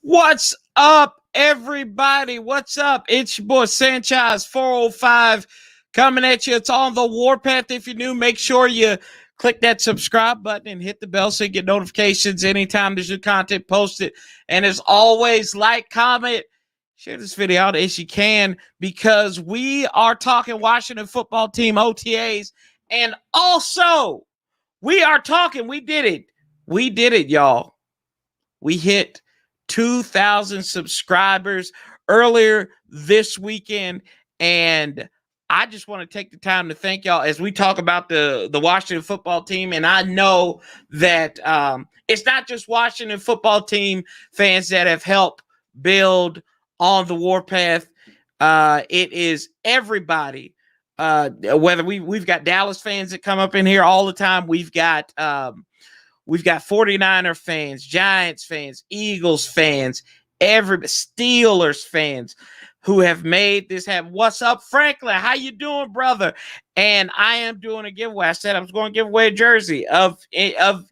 What's up, everybody? What's up? It's your boy Sanchez 405 coming at you. It's on the Warpath. If you're new, make sure you click that subscribe button and hit the bell so you get notifications anytime there's new content posted. And as always, like, comment, share this video out as you can, because we are talking Washington football team OTAs. And also, we did it, y'all. We hit 2,000 subscribers earlier this weekend, and I just want to take the time to thank y'all as we talk about the Washington football team. And I know that it's not just Washington football team fans that have helped build on the Warpath. It is everybody. Whether we've got Dallas fans that come up in here all the time, we've got 49er fans, Giants fans, Eagles fans, Steelers fans who have made this happen. What's up, Franklin? How you doing, brother? And I am doing a giveaway. I said I was going to give away a jersey of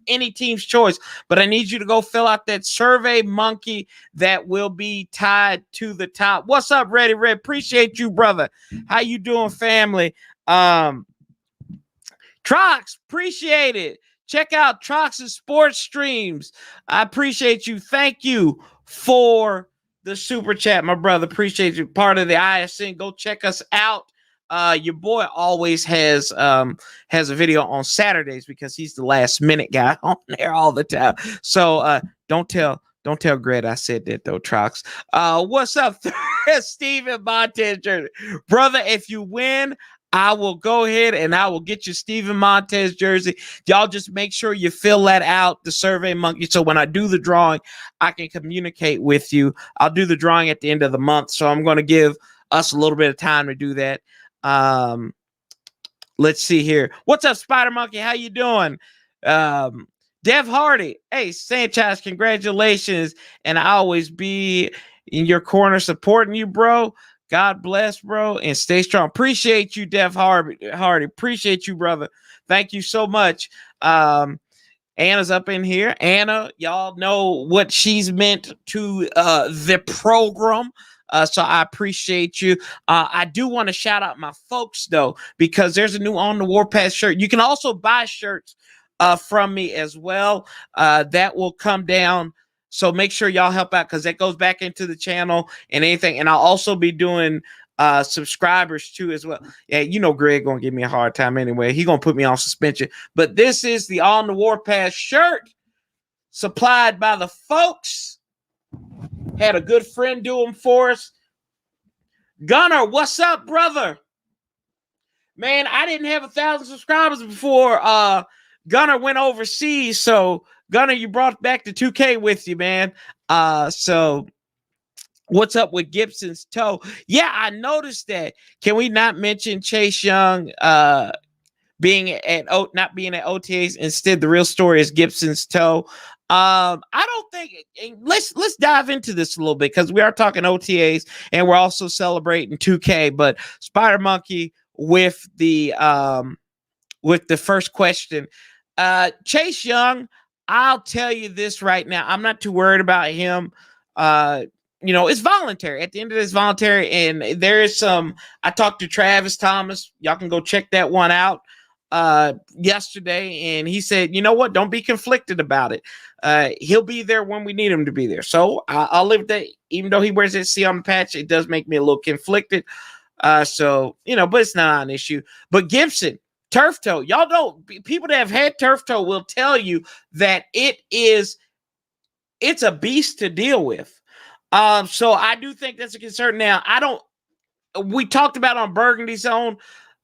any team's choice, but I need you to go fill out that Survey Monkey that will be tied to the top. What's up, Ready Red? Appreciate you, brother. How you doing, family? Trox, appreciate it. Check out Trox's sports streams. I appreciate you. Thank you for the super chat, my brother. Appreciate you. Part of the ISN. Go check us out. Your boy always has a video on Saturdays because he's the last minute guy on there all the time. So don't tell Gret I said that though, Trox. What's up, Steven Montez jersey? Brother, if you win, I will go ahead and I will get you Steven Montez jersey. Y'all just make sure you fill that out, the Survey Monkey, so when I do the drawing, I can communicate with you. I'll do the drawing at the end of the month, so I'm going to give us a little bit of time to do that. Let's see here. What's up, Spider Monkey? How you doing? Dev Hardy. Hey, Sanchez, congratulations. And I always be in your corner supporting you, bro. God bless, bro, and stay strong. Appreciate you, Dev Hardy. Appreciate you, brother. Thank you so much. Anna's up in here. Anna, y'all know what she's meant to the program. So I appreciate you. I do want to shout out my folks, though, because there's a new On the Warpath shirt. You can also buy shirts from me as well. That will come down. So make sure y'all help out, because that goes back into the channel and anything. And I'll also be doing subscribers too as well. Yeah, you know Greg gonna give me a hard time anyway. He gonna put me on suspension. But this is the On the Warpath shirt supplied by the folks. Had a good friend do them for us. Gunner, what's up, brother? Man, I didn't have 1,000 subscribers before Gunner went overseas, so Gunner, you brought back the 2K with you, man. So what's up with Gibson's toe? Yeah, I noticed that. Can we not mention Chase Young not being at OTAs? Instead, the real story is Gibson's toe. I don't think let's dive into this a little bit, because we are talking OTAs and we're also celebrating 2K. But Spider Monkey with the first question. Chase Young, I'll tell you this right now. I'm not too worried about him. It's voluntary. At the end of this, voluntary. And there is I talked to Travis Thomas. Y'all can go check that one out yesterday. And he said, you know what? Don't be conflicted about it. He'll be there when we need him to be there. So I'll live with that. Even though he wears that C on the patch, it does make me a little conflicted. But it's not an issue. But Gibson, turf toe, y'all don't, people that have had turf toe will tell you that it's a beast to deal with. So I do think that's a concern. Now, we talked about on Burgundy Zone,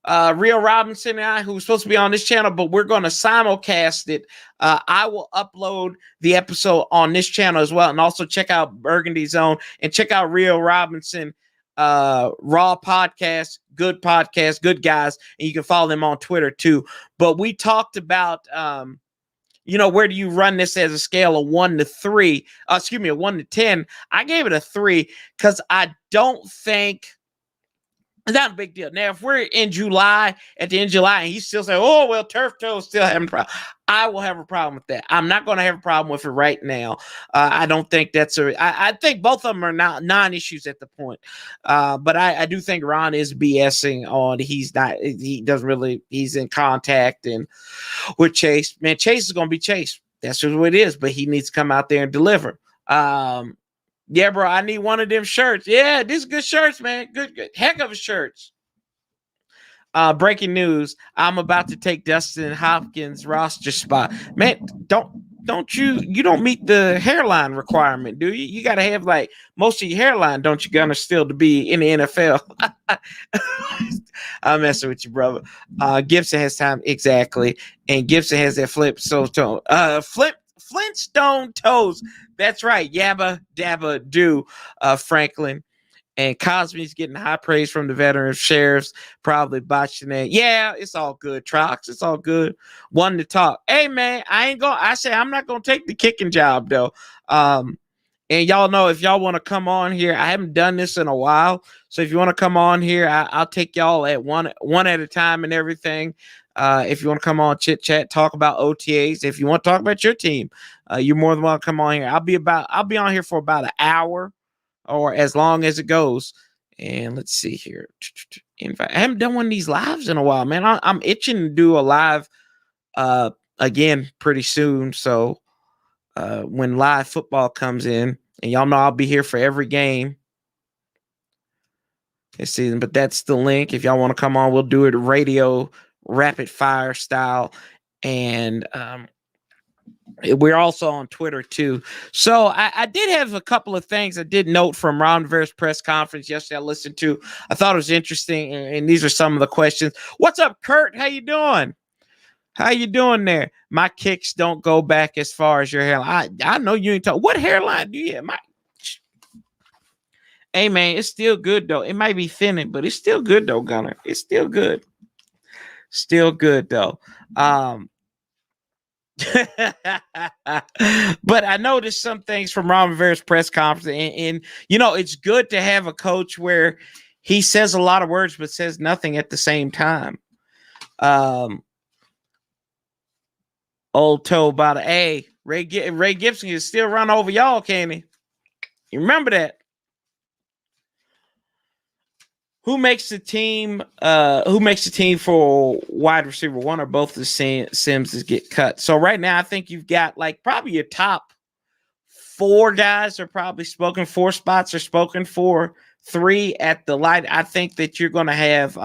Rio Robinson and I, who's supposed to be on this channel, but we're going to simulcast it. I will upload the episode on this channel as well. And also check out Burgundy Zone and check out Rio Robinson Raw podcast, good guys, and you can follow them on Twitter too. But we talked about where do you run this as a scale of 1 to 3? 1 to 10. I gave it a 3 because I don't think It's not a big deal. Now, if we're in July, at the end of July, and he's still saying, "Oh well, turf toes still having a problem," I will have a problem with that. I'm not going to have a problem with it right now. I don't think that's a. I think both of them are not non-issues at the point. But I do think Ron is BSing on. He's not. He doesn't really. He's in contact and with Chase. Man, Chase is going to be Chase. That's just what it is. But he needs to come out there and deliver. Yeah, bro, I need one of them shirts. Yeah, these good shirts, man. Good. Heck of a shirts. Breaking news: I'm about to take Dustin Hopkins' roster spot. Man, don't you don't meet the hairline requirement, do you? You got to have like most of your hairline, don't you, gonna still to be in the NFL? I'm messing with you, brother. Gibson has time exactly, and Gibson has that Flintstone toes. That's right. Yabba dabba do, Franklin. And Cosby's getting high praise from the veteran sheriffs, probably botching it. Yeah, it's all good, Trox. It's all good. One to talk. Hey, man, I say I'm not going to take the kicking job, though. And y'all know if y'all want to come on here, I haven't done this in a while. So if you want to come on here, I'll take y'all at one at a time and everything. If you want to come on, chit chat, talk about OTAs. If you want to talk about your team, you're more than welcome to come on here. I'll be on here for about an hour or as long as it goes. And let's see here. I haven't done one of these lives in a while, man. I'm itching to do a live again pretty soon. So when live football comes in, and y'all know I'll be here for every game this season, but that's the link. If y'all want to come on, we'll do it radio rapid fire style. And we're also on Twitter too. So I did have a couple of things I did note from Ron Rivera's press conference yesterday. I listened to. I thought it was interesting, and these are some of the questions. What's up, Kurt? How you doing? How you doing there? My kicks don't go back as far as your hairline. I know you ain't talking. What hairline do you have? Hey man, it's still good though. It might be thinning, but it's still good though, Gunner. It's still good. Still good though. But I noticed some things from Ron Rivera's press conference, and you know, it's good to have a coach where he says a lot of words but says nothing at the same time. Old toe about it. Hey, Ray Gibson can still run over y'all, can he? You remember that? Who makes the team? Who makes the team for wide receiver? One or both of the Sims get cut. So right now, I think you've got like probably your top 4 guys are probably spoken. 4 spots are spoken for. 3 at the light. I think that you're gonna have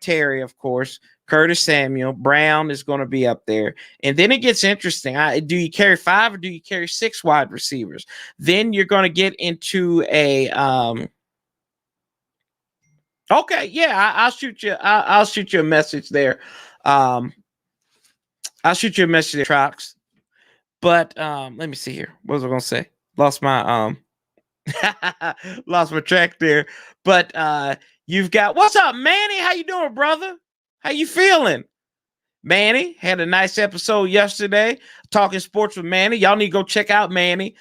Terry, of course. Curtis Samuel, Brown is going to be up there. And then it gets interesting. Do you carry 5 or do you carry 6 wide receivers? Then you're going to get into a okay, yeah, I'll shoot you. I'll shoot you a message there. I'll shoot you a message there, Trox. But let me see here. What was I going to say? Lost my track there. But you've got, what's up, Manny? How you doing, brother? How you feeling? Manny had a nice episode yesterday, talking sports with Manny. Y'all need to go check out Manny,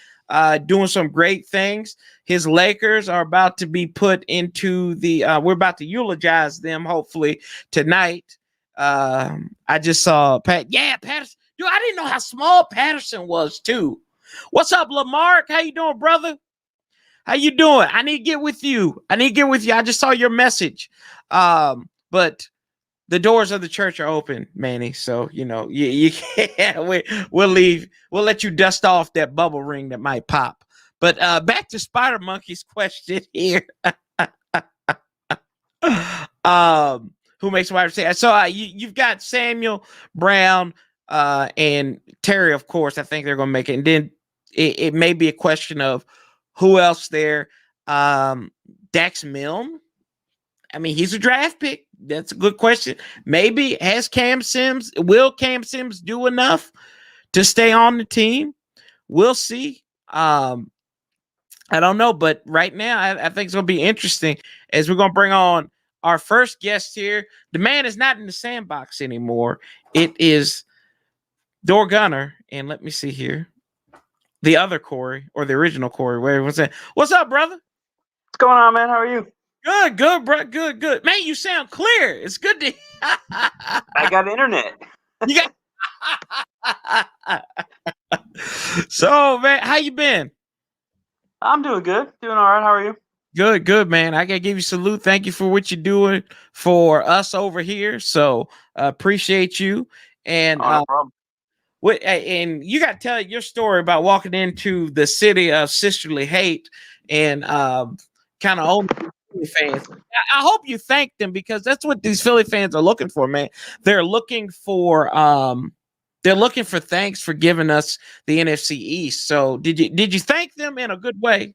doing some great things. His Lakers are about to be put into the, we're about to eulogize them, hopefully, tonight. I just saw Patterson. Dude, I didn't know how small Patterson was, too. What's up, Lamarck? How you doing, brother? How you doing? I need to get with you. I just saw your message. But the doors of the church are open, Manny. So, you know, you can't. We'll leave. We'll let you dust off that bubble ring that might pop. But back to Spider Monkey's question here. Who makes wide receiver? So you've got Samuel, Brown, and Terry, of course. I think they're going to make it. And then it may be a question of who else there. Dax Milne. I mean, he's a draft pick. That's a good question. Maybe will Cam Sims do enough to stay on the team? We'll see. I don't know, but right now I think it's going to be interesting as we're going to bring on our first guest here. The man is not in the sandbox anymore. It is Door Gunner, and let me see here. The other Corey, or the original Corey. What's that? What's up, brother? What's going on, man? How are you? Good, bro. Good. Man, you sound clear. It's good to. I got internet. You got. So, man, how you been? I'm doing good. Doing all right. How are you? Good, man. I gotta give you a salute. Thank you for what you're doing for us over here. So, appreciate you. And Oh, no problem. and you got to tell your story about walking into the city of sisterly hate and kind of own Philly fans. I hope you thank them because that's what these Philly fans are looking for, man. They're looking for thanks for giving us the NFC East. So did you thank them in a good way?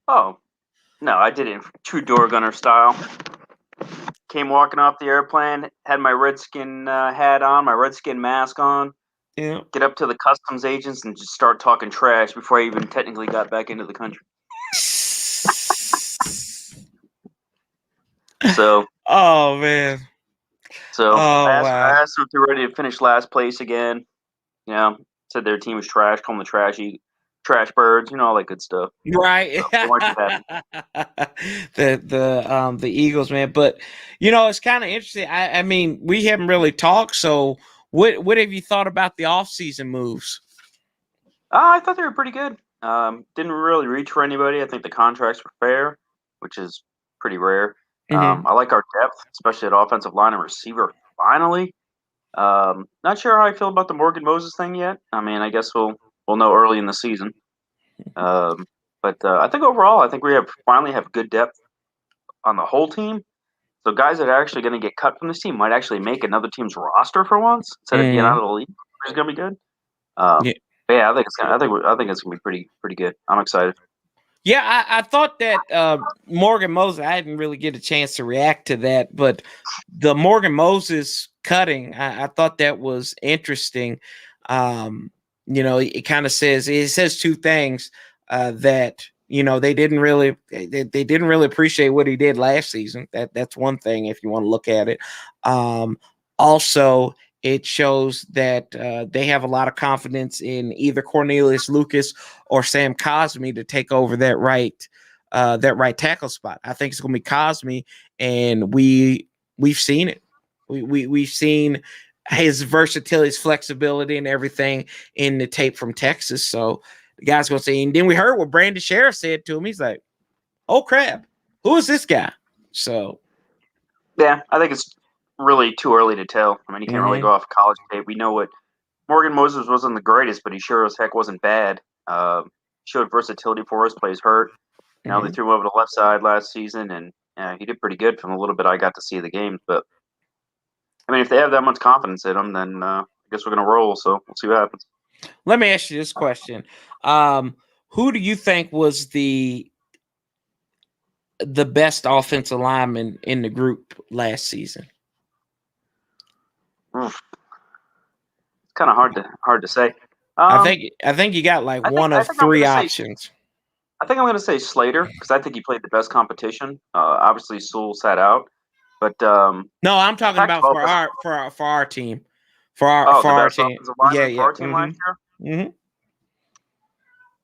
Oh, no, I did it in true door gunner style. Came walking off the airplane, had my Redskin hat on, my Redskin mask on. Yeah. Get up to the customs agents and just start talking trash before I even technically got back into the country. So, Oh man. I Oh asked, wow. I asked them if they're ready to finish last place again. You know, said their team was trash, called them the trash birds, all that good stuff. Right. So they weren't too happy. The Eagles, man. But it's kind of interesting. I mean, we haven't really talked. So what have you thought about the offseason moves? I thought they were pretty good. Didn't really reach for anybody. I think the contracts were fair, which is pretty rare. Mm-hmm. I like our depth, especially at offensive line and receiver. Finally, not sure how I feel about the Morgan Moses thing yet. I mean, I guess we'll know early in the season. But I think overall, I think we finally have good depth on the whole team. So guys that are actually going to get cut from this team might actually make another team's roster for once instead of being out Mm-hmm. of the league, which is going to be good. But yeah, I think it's gonna be pretty good. I'm excited. Yeah, I thought that Morgan Moses, I didn't really get a chance to react to that, but the Morgan Moses cutting, I thought that was interesting. It kind of says two things that they didn't really they didn't really appreciate what he did last season. That's one thing if you want to look at it. Also, it shows that they have a lot of confidence in either Cornelius Lucas or Sam Cosmi to take over that right tackle spot. I think it's going to be Cosmi, and we've seen it. We've seen his versatility, his flexibility, and everything in the tape from Texas. So the guy's going to say. And then we heard what Brandon Sheriff said to him. He's like, "Oh crap, who is this guy?" So Yeah, I think it's really too early to tell. I mean, you can't really go off college tape. We know what Morgan Moses wasn't the greatest, but he sure as heck wasn't bad. Showed versatility for us. Plays hurt. Now they threw him over the left side last season, and he did pretty good from a little bit I got to see of the games. But I mean, if they have that much confidence in him, then I guess we're gonna roll. So we'll see what happens. Let me ask you this question: who do you think was the best offensive lineman in the group last season? Oof. It's kind of hard to say. I think you got like one of three options. I think I'm going to say Slater because I think he played the best competition. Obviously, Sewell sat out, but No, I'm talking about for our team, for our best team. offensive lineman for Yeah. our team last year. Mm-hmm.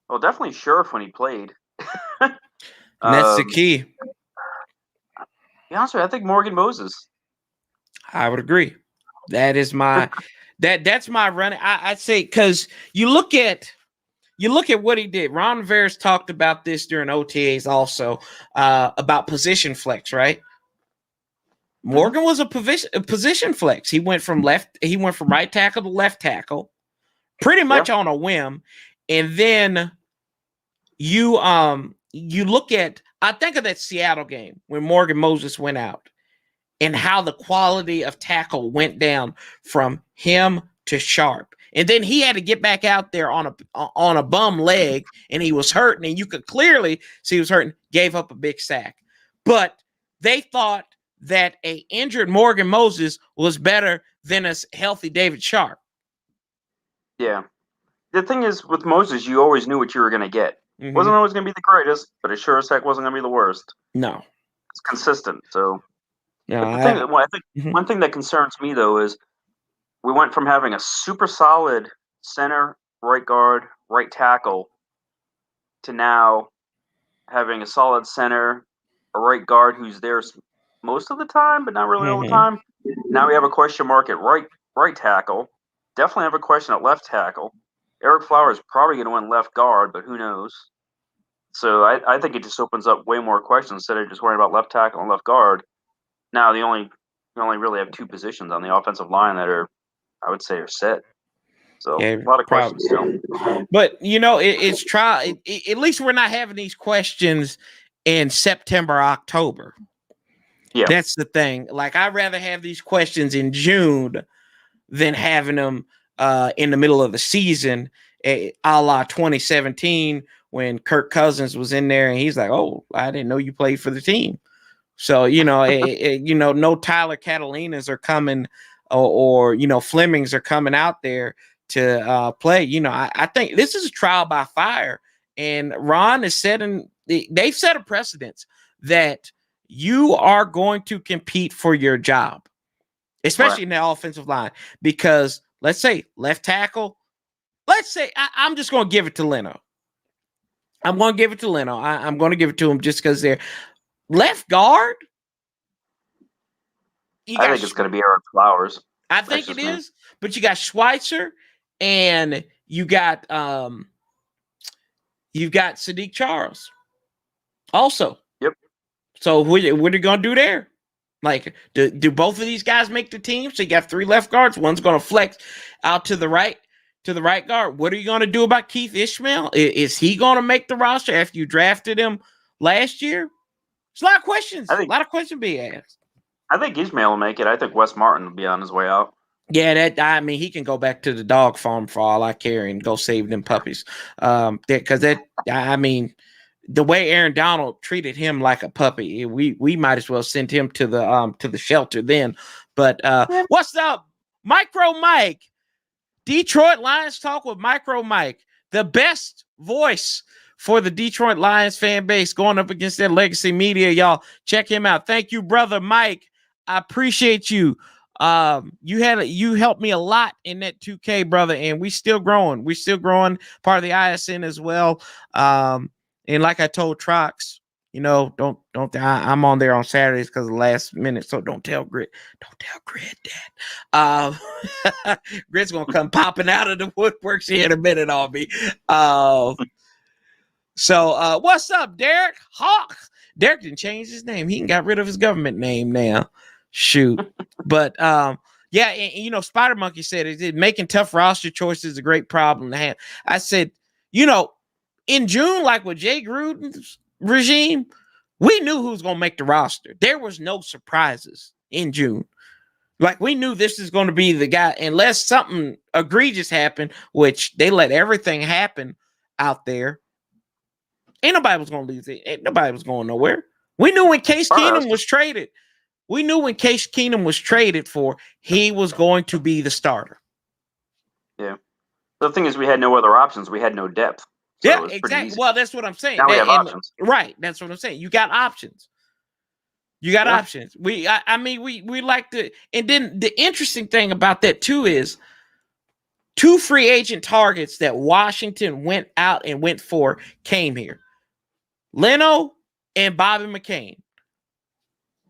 Well, definitely Sheriff when he played. And that's the key. To be honest with you, I think Morgan Moses. I would agree. That is my that's my running. I'd say because you look at what he did. Ron Rivera's talked about this during OTAs also about position flex, right? Morgan was a position flex. He went from right tackle to left tackle, pretty much on a whim. And then you look at, I think of that Seattle game when Morgan Moses went out and how the quality of tackle went down from him to Sharp. And then he had to get back out there on a bum leg, and he was hurting, and you could clearly see he was hurting, gave up a big sack. But they thought that a injured Morgan Moses was better than a healthy David Sharp. Yeah. The thing is, with Moses, you always knew what you were going to get. Wasn't always going to be the greatest, but it sure as heck wasn't going to be the worst. No. It's consistent, so... No, I think one thing that concerns me, though, is we went from having a super solid center, right guard, right tackle to now having a solid center, right guard who's there most of the time, but not really all the time. Now we have a question mark at right tackle. Definitely have a question at left tackle. Eric Flowers is probably going to win left guard, but who knows? So I think it just opens up way more questions instead of just worrying about left tackle and left guard. Now you only really have two positions on the offensive line that I would say are set. So a lot of questions still. But it's try. At least we're not having these questions in September, October. Yeah, that's the thing. Like, I'd rather have these questions in June than having them in the middle of the season, a la 2017 when Kirk Cousins was in there and he's like, "Oh, I didn't know you played for the team." So no Tyler Catalinas are coming, or Flemings are coming out there to play. I think this is a trial by fire, and Ron is they've set a precedence that you are going to compete for your job, especially in the offensive line, because let's say left tackle, I'm just going to give it to Leno. I'm going to give it to Leno. I'm going to give it to him just because they're left guard. I think it's going to be Eric Flowers. I think it is, but you got Schweitzer and you've got Sadiq Charles also. Yep. So what are you going to do there? Like, do both of these guys make the team? So you got three left guards. One's going to flex out to the right guard. What are you going to do about Keith Ishmael? Is he going to make the roster after you drafted him last year? There's a lot of questions. A lot of questions being asked. I think Ishmael will make it. I think Wes Martin will be on his way out. Yeah, he can go back to the dog farm for all I care and go save them puppies. Because the way Aaron Donald treated him like a puppy, we might as well send him to the shelter then. But what's up, Micro Mike? Detroit Lions Talk with Micro Mike, the best voice for the Detroit Lions fan base going up against their legacy media. Y'all check him out. Thank you, brother Mike. I appreciate you. You helped me a lot in that 2K, brother, and we still growing. We're still growing, part of the ISN as well. And like I told Trox, don't I'm on there on Saturdays because of the last minute, so don't tell Grit that. Grit's gonna come popping out of the woodworks here in a minute on me. So what's up, Derek Hawk? Derek didn't change his name. He got rid of his government name now. Shoot. But yeah, and Spider Monkey said making tough roster choices is a great problem to have. I said, in June, like with Jay Gruden's regime, we knew who was going to make the roster. There was no surprises in June. Like, we knew this is going to be the guy, unless something egregious happened, which they let everything happen out there. Ain't nobody was going to lose it. Ain't nobody was going nowhere. We knew when Case Keenum was traded. We knew when Case Keenum was traded for, he was going to be the starter. Yeah. The thing is, we had no other options. We had no depth. So yeah, exactly. Well, that's what I'm saying. Now we have options. Right. That's what I'm saying. You got options. Options. We like to, and then the interesting thing about that too is two free agent targets that Washington went out and went for came here. Leno and Bobby McCain.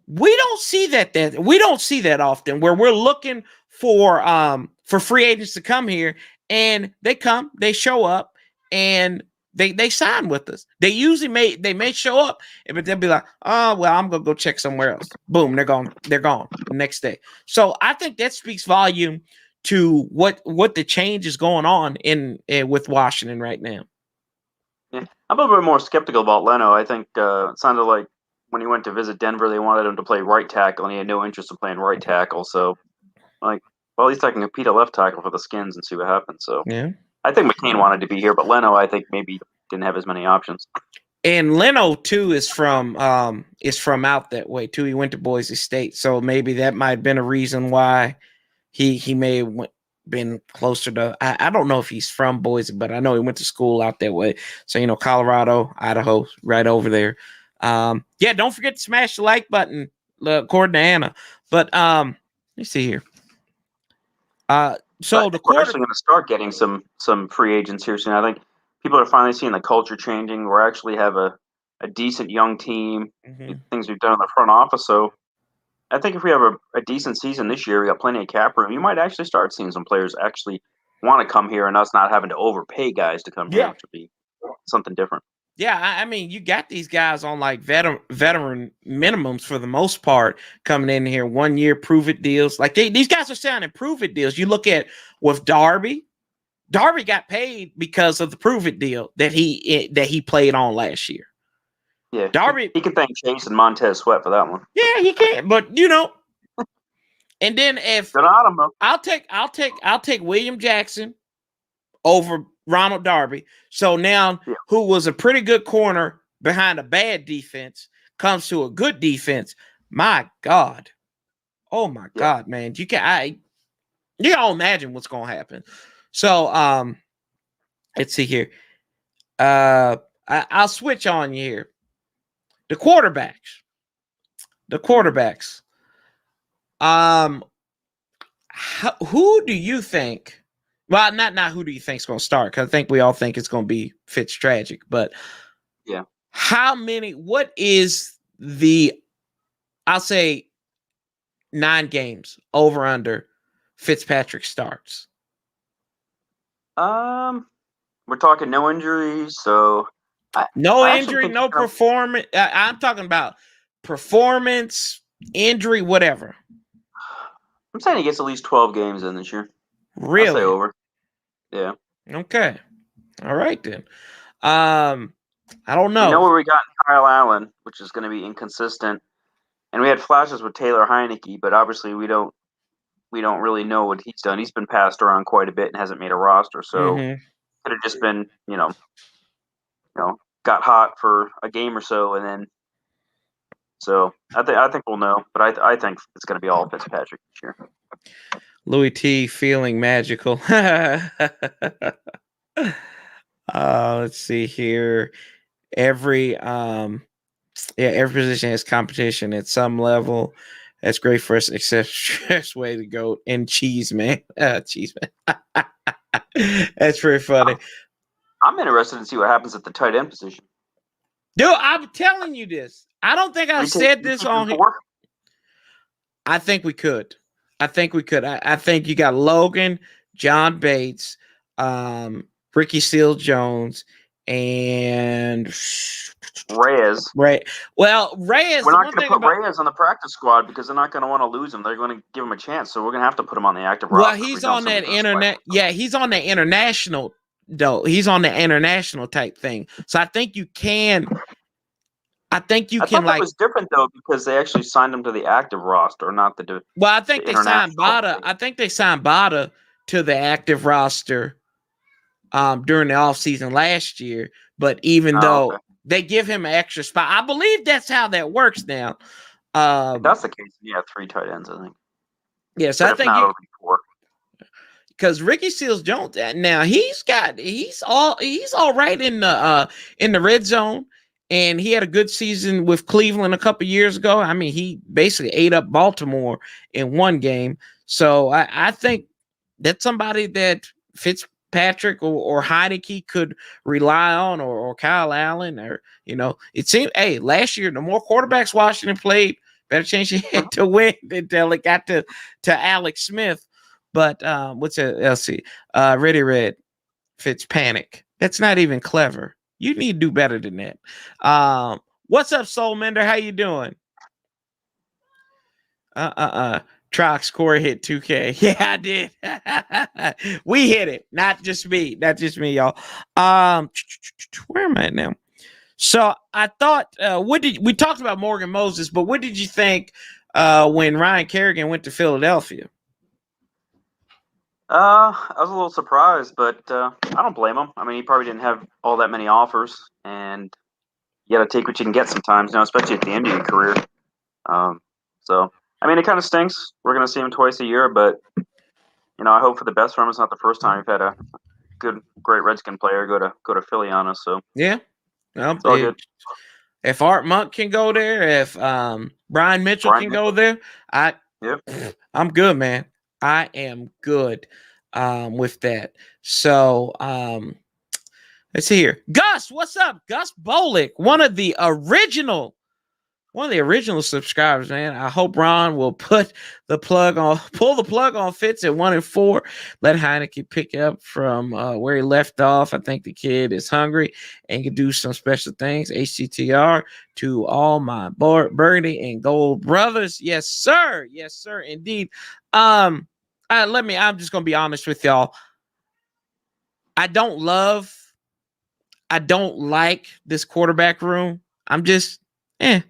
We don't see that often where we're looking for free agents to come here, and they show up and they sign with us. They usually may show up, but they'll be like, "Oh, well, I'm gonna go check somewhere else." Boom, they're gone the next day. So I think that speaks volume to what the change is going on in with Washington right now. Yeah, I'm a little bit more skeptical about Leno. I think it sounded like when he went to visit Denver, they wanted him to play right tackle, and he had no interest in playing right tackle. So, at least I can compete at left tackle for the Skins and see what happens. So, yeah, I think McCain wanted to be here, but Leno, I think maybe didn't have as many options. And Leno too is from out that way too. He went to Boise State, so maybe that might have been a reason why he may have been closer to. I don't know if he's from Boise, but I know he went to school out that way. So Colorado, Idaho, right over there. Yeah, don't forget to smash the like button, according to Anna. But let me see here. So we're actually going to start getting some free agents here soon. I think people are finally seeing the culture changing. We actually have a a decent young team, things we've done in the front office. So I think if we have a decent season this year, we got plenty of cap room. You might actually start seeing some players actually want to come here and us not having to overpay guys to come here, which would be something different. Yeah, I mean, you got these guys on like veteran minimums for the most part coming in here, 1 year prove it deals. Like these guys are signing prove it deals. You look at with Darby got paid because of the prove it deal that he played on last year. Yeah, Darby, he can thank Chase and Montez Sweat for that one. Yeah, he can, but and then if I'll take William Jackson over Ronald Darby. So now, who was a pretty good corner behind a bad defense comes to a good defense. My God. Oh my God, man. You can imagine what's gonna happen. So let's see here. I'll switch on you here. The quarterbacks. Who do you think? Well, not who do you think is going to start? Because I think we all think it's going to be Fitztragic. But what is I'll say 9 games over under Fitzpatrick starts? We're talking no injuries, so no injury, no performance. I'm talking about performance, injury, whatever. I'm saying he gets at least 12 games in this year. Really? I'll say over. Yeah. Okay. All right then. I don't know. You know where we got Kyle Allen, which is going to be inconsistent, and we had flashes with Taylor Heineke, but obviously we don't really know what he's done. He's been passed around quite a bit and hasn't made a roster, so could have just been got hot for a game or so, and then. So I think we'll know, but I think it's going to be all Fitzpatrick this year. Louis T feeling magical. Let's see here. Every position has competition at some level. That's great for us, except stress way to go. And cheese man. Cheese man. That's pretty funny. I'm interested to see what happens at the tight end position. Dude, I'm telling you this. I don't think I've said this on here. I think we could. I think you got Logan, John Bates, Ricky Seals-Jones, and Reyes. Well, Reyes. We're not going to put Reyes on the practice squad because they're not going to want to lose him. They're going to give him a chance, so we're going to have to put him on the active roster. Well, he's on that internet. Yeah, he's on the international. Though he's on the international type thing, so I think you can. I think you can That was different though because they actually signed him to the active roster, not the. Well, I think they signed Bada. I think they signed Bada to the active roster during the offseason last year. But even though they give him an extra spot, I believe that's how that works now. If that's the case, yeah, 3 tight ends, I think. Yes, I think. Because Ricky Seals-Jones now he's all right in the red zone, and he had a good season with Cleveland a couple years ago. I mean, he basically ate up Baltimore in one game. So I think that's somebody that Fitzpatrick or Heineke could rely on, or Kyle Allen, or it seemed. Hey, last year the more quarterbacks Washington played, better chance you had to win until it got to Alex Smith. But what's it? Let's see. Ready Red Fitz Panic. That's not even clever. You need to do better than that. What's up, Soul Mender? How you doing? Trox Corey hit 2K. Yeah, I did. We hit it. Not just me, y'all. Where am I at now? So I thought, we talked about Morgan Moses, but what did you think when Ryan Kerrigan went to Philadelphia? I was a little surprised, but I don't blame him. I mean, he probably didn't have all that many offers, and you got to take what you can get sometimes, especially at the end of your career. So, I mean, it kind of stinks. We're going to see him twice a year, but, I hope for the best for him. It's not the first time we've had a great Redskin player go to Philly on us. So yeah, well, it's all good. If Art Monk can go there, if Brian Mitchell can go there, I'm good, man. I am good with that. So Let's see here. Gus, what's up? Gus Bolick, one of the original subscribers, man. I hope Ron will pull the plug on Fitz at 1-4. Let Heineke pick up from where he left off. I think the kid is hungry and can do some special things. HTTR to all my Burgundy and Gold brothers. Yes, sir. Yes, sir. Indeed. I'm just gonna be honest with y'all. I don't like this quarterback room. I'm just like,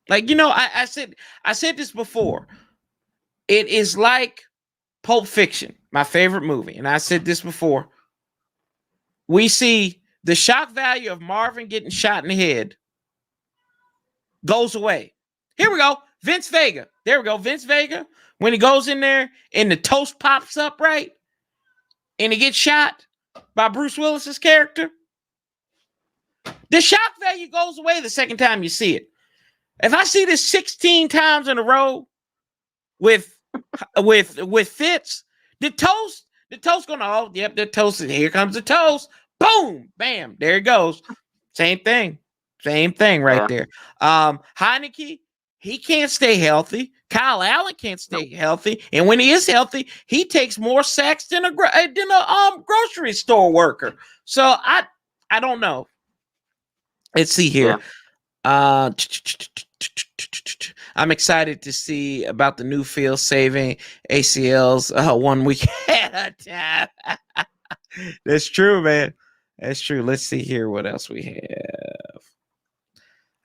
I said this before. It is like Pulp Fiction, my favorite movie. And I said this before. We see the shock value of Marvin getting shot in the head goes away. Here we go. Vince Vega. There we go. Vince Vega. When he goes in there and the toast pops up, right? And he gets shot by Bruce Willis's character. The shock value goes away the second time you see it. If I see this 16 times in a row with Fitz, the toast gonna, the toast, here comes the toast. Boom, bam, there it goes. Same thing right there. Heineke, he can't stay healthy. Kyle Allen can't stay healthy. And when he is healthy, he takes more sacks than a grocery store worker. So I don't know. Let's see here. Yeah. I'm excited to see about the new field saving ACLs 1 week at a time. That's true, man. That's true. Let's see here what else we have.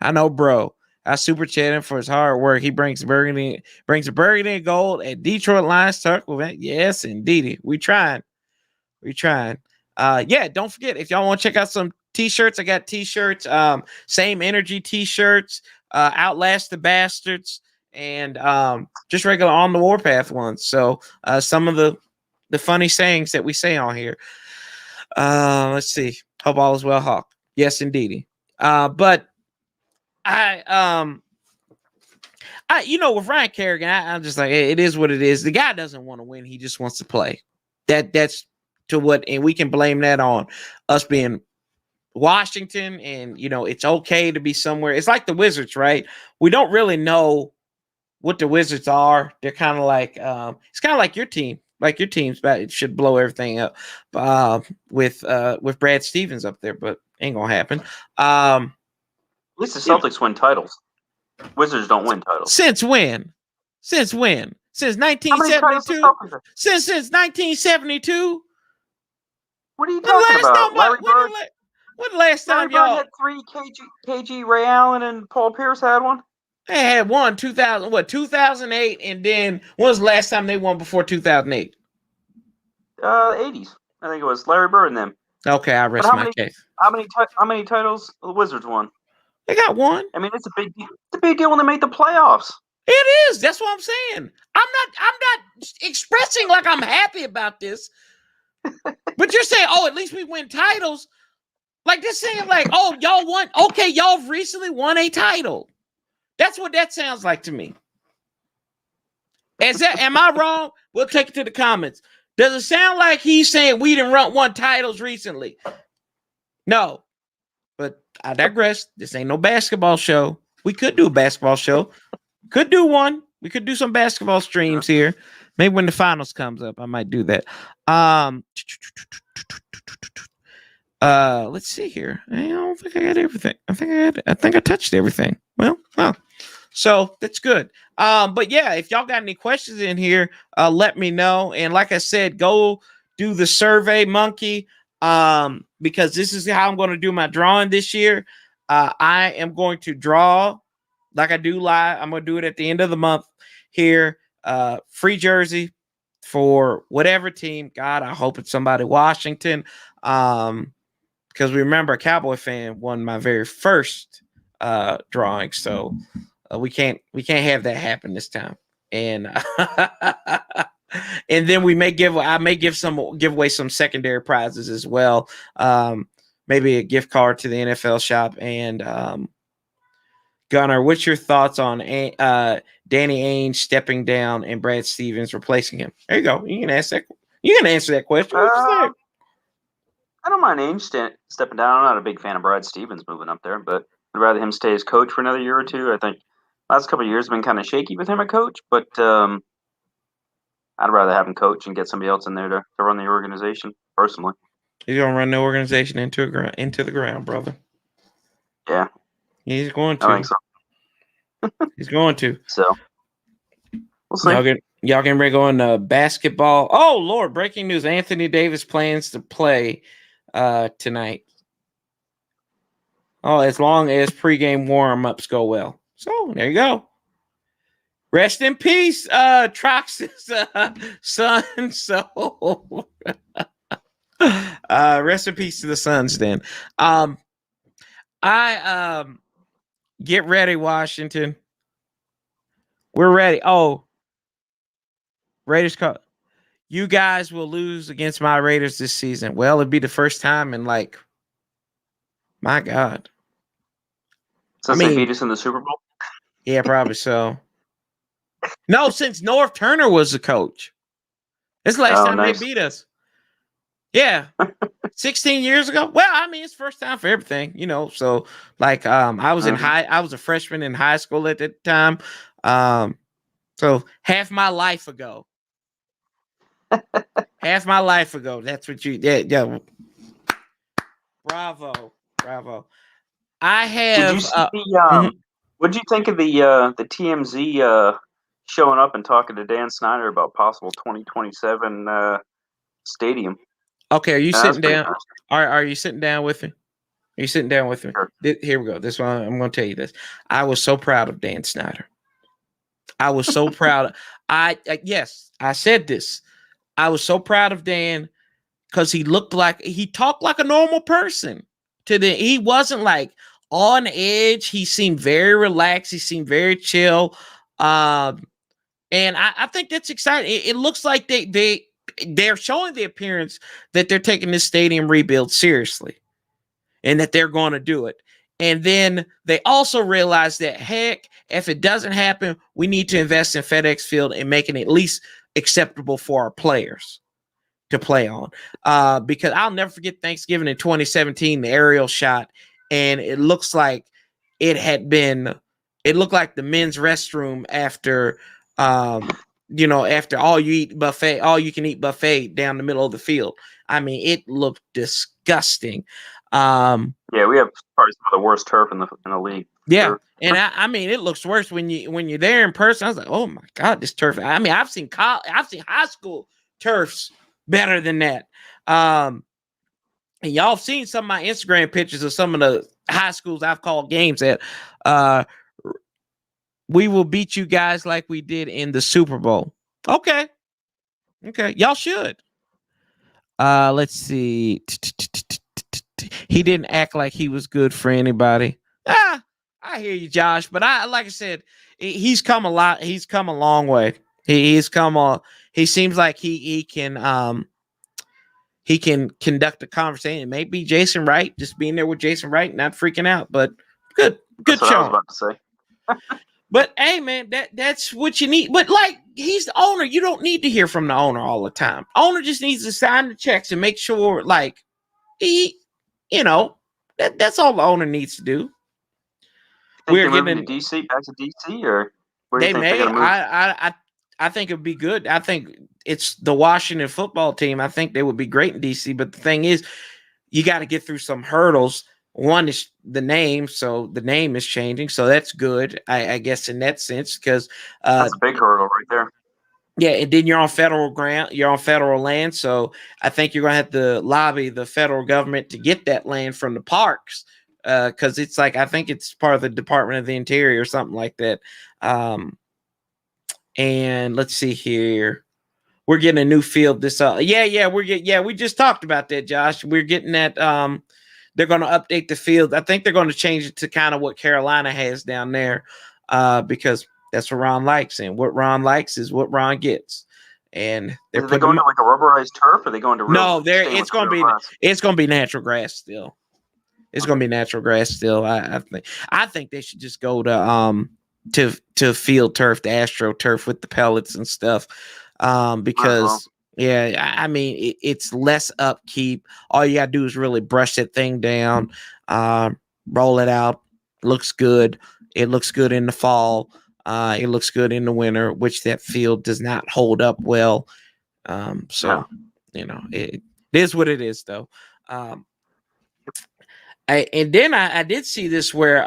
I know, bro. I super chat him for his hard work. He brings burgundy and gold at Detroit Lions Circle event. Yes, indeed. We trying. Yeah, don't forget, if y'all want to check out some t-shirts, I got t-shirts, Same Energy t-shirts, Outlast the Bastards, and just regular On the Warpath ones. So some of the funny sayings that we say on here. Let's see. Hope all is well, Hawk. Yes, indeed. But I with Ryan Kerrigan, I'm just like, it is what it is. The guy doesn't want to win. He just wants to play. That's to what, and we can blame that on us being Washington, and it's okay to be somewhere. It's like the Wizards, right? We don't really know what the Wizards are. They're kind of like it's kind of like your team. Like your team's it should blow everything up with Brad Stevens up there, but ain't gonna happen. At least the Celtics win titles. Wizards don't win titles. Since when? Since 1972? Since 1972? What are you talking about? Larry Bird. When the last time y'all had 3? KG, Ray Allen, and Paul Pierce had one. They had one 2008, and then when was the last time they won before 2008? 80s. I think it was Larry Bird and them. Okay, I rest my case. How many titles the Wizards won? They got one. I mean, it's a big deal. It's a big deal when they make the playoffs. It is. That's what I'm saying. I'm not expressing like I'm happy about this. But you're saying, at least we win titles. Like they're saying, like, y'all won. Okay, y'all recently won a title. That's what that sounds like to me. Am I wrong? We'll take it to the comments. Does it sound like he's saying we didn't won titles recently? No. But I digress. This ain't no basketball show. We could do a basketball show. Could do one. We could do some basketball streams here. Maybe when the finals comes up, I might do that. Let's see here. I don't think I got everything. I think I touched everything. Well, so that's good. But yeah, if y'all got any questions in here, let me know. And like I said, go do the Survey Monkey. Because this is how I'm going to do my drawing this year. I am going to draw like I do live. I'm going to do it at the end of the month here. Free jersey for whatever team. God, I hope it's somebody Washington. Because remember, a Cowboy fan won my very first drawing, so we can't have that happen this time. And and then I may give away some secondary prizes as well. Maybe a gift card to the NFL shop. And Gunnar, what's your thoughts on Danny Ainge stepping down and Brad Stevens replacing him? There you go. You can ask that. You can answer that question. I don't mind Ainge stepping down. I'm not a big fan of Brad Stevens moving up there, but I'd rather him stay as coach for another year or two. I think last couple of years have been kind of shaky with him at coach, but I'd rather have him coach and get somebody else in there to run the organization, personally. He's going to run the organization into the ground, brother. Yeah. He's going to. I think so. He's going to. So, we'll see. Y'all getting ready to go into basketball. Oh, Lord, breaking news. Anthony Davis plans to play tonight. Oh, as long as pregame warm-ups go well. So, there you go. Rest in peace, Trox's son. So, rest in peace to the Suns then. Get ready, Washington. We're ready. Oh, Raiders call. You guys will lose against my Raiders this season. Well, it'd be the first time in my God. Since they beat us in the Super Bowl? Yeah, probably so. No, since North Turner was the coach. This is the last time they beat us. Yeah. 16 years ago. Well, I mean, it's first time for everything, So I was I was a freshman in high school at that time. So half my life ago. Half my life ago. That's what you did. Yeah. Bravo. I have. Did you see What did you think of the TMZ showing up and talking to Dan Snyder about possible 2027 stadium? Okay, are you sitting down? Nice. Are you sitting down with me? Are you sitting down with me? Sure. Here we go. This one, I'm going to tell you this. I was so proud of Dan Snyder. I was so proud. Yes, I said this. I was so proud of Dan because he talked like a normal person. He wasn't like on edge. He seemed very relaxed. He seemed very chill. And I think that's exciting. It looks like they're showing the appearance that they're taking this stadium rebuild seriously and that they're going to do it. And then they also realize that, heck, if it doesn't happen, we need to invest in FedEx Field and make it at least acceptable for our players to play on. Because I'll never forget Thanksgiving in 2017, the aerial shot, and it looks like it looked like the men's restroom after after all you can eat buffet down the middle of the field. I mean, it looked disgusting. Yeah, we have probably some of the worst turf in the league. Yeah, sure. And I mean, it looks worse when you're there in person. I was like, oh my God, this turf. I mean, I've seen high school turfs better than that. And y'all have seen some of my Instagram pictures of some of the high schools I've called games at. We will beat you guys like we did in the Super Bowl. Okay. Y'all should. Let's see. He didn't act like he was good for anybody. I hear you, Josh, but like I said, he's come a lot. He's come a long way. He seems like he can conduct a conversation. It may be Jason Wright, just being there with Jason Wright, not freaking out, but good That's what show. I was about to say. But hey, man, that's what you need. But like, he's the owner. You don't need to hear from the owner all the time. Owner just needs to sign the checks and make sure, like, that's all the owner needs to do. We're moving to DC, back to DC, or where do you think they're going to move? I think it would be good. I think it's the Washington football team. I think they would be great in DC. But the thing is, you got to get through some hurdles. One is the name, so the name is changing, so that's good, I guess, in that sense, because that's a big hurdle right there. Yeah, and then you're on federal ground, you're on federal land, so I think you're going to have to lobby the federal government to get that land from the parks, because it's like, I think it's part of the Department of the Interior or something like that. And let's see here. We're getting a new field this we just talked about that, Josh. We're getting that they're going to update the field. I think they're going to change it to kind of what Carolina has down there, because that's what Ron likes, and what Ron likes is what Ron gets. And they're going to like a rubberized turf, or are they going to it's going to be natural grass still. It's going to be natural grass still. I think they should just go to field turf, the AstroTurf with the pellets and stuff, because Yeah, I mean, it's less upkeep. All you gotta do is really brush that thing down, roll it out. Looks good. It looks good in the fall. It looks good in the winter, which that field does not hold up well. So, it is what it is, though. And then I did see this where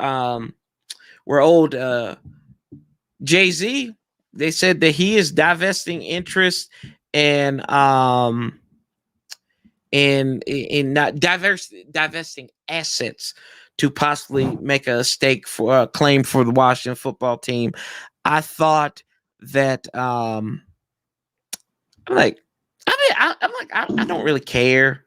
old Jay-Z, they said that he is divesting interest in not divesting assets to possibly make a stake for a claim for the Washington football team. I thought that I'm like, I don't really care.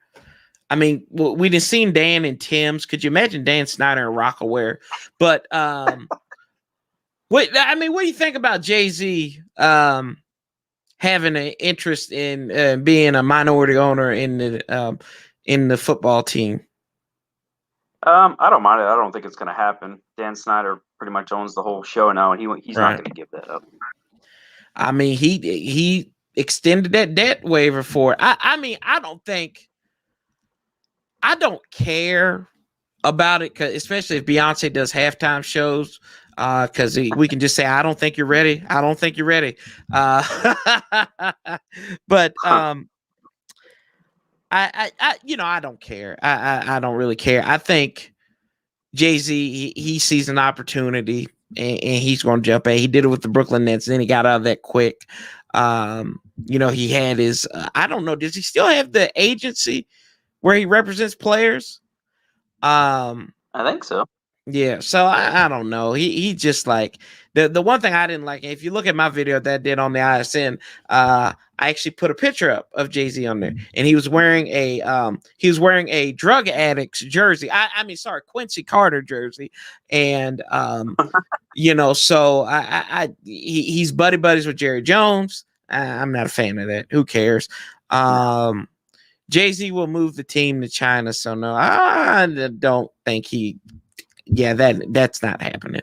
I mean, we done seen Dan and Tim's. Could you imagine Dan Snyder and Rockaware? But what do you think about Jay-Z having an interest in being a minority owner in the football team? I don't mind it. I don't think it's going to happen. Dan Snyder pretty much owns the whole show now, and he's not going to give that up. I mean, he extended that debt waiver for it. I mean, I don't care about it, especially if Beyonce does halftime shows. Because we can just say, I don't think you're ready. I don't think you're ready. But I don't care. I don't really care. I think Jay-Z, he sees an opportunity and he's going to jump in. He did it with the Brooklyn Nets, and then he got out of that quick. He had his, I don't know, does he still have the agency where he represents players? I think so. Yeah, so I don't know. He just like the one thing I didn't like. If you look at my video that I did on the ISN, I actually put a picture up of Jay-Z on there, and he was wearing a drug addict's jersey. Quincy Carter jersey, and so he's buddies with Jerry Jones. I'm not a fan of that. Who cares? Jay-Z will move the team to China, so no, I don't think he. Yeah, that's not happening.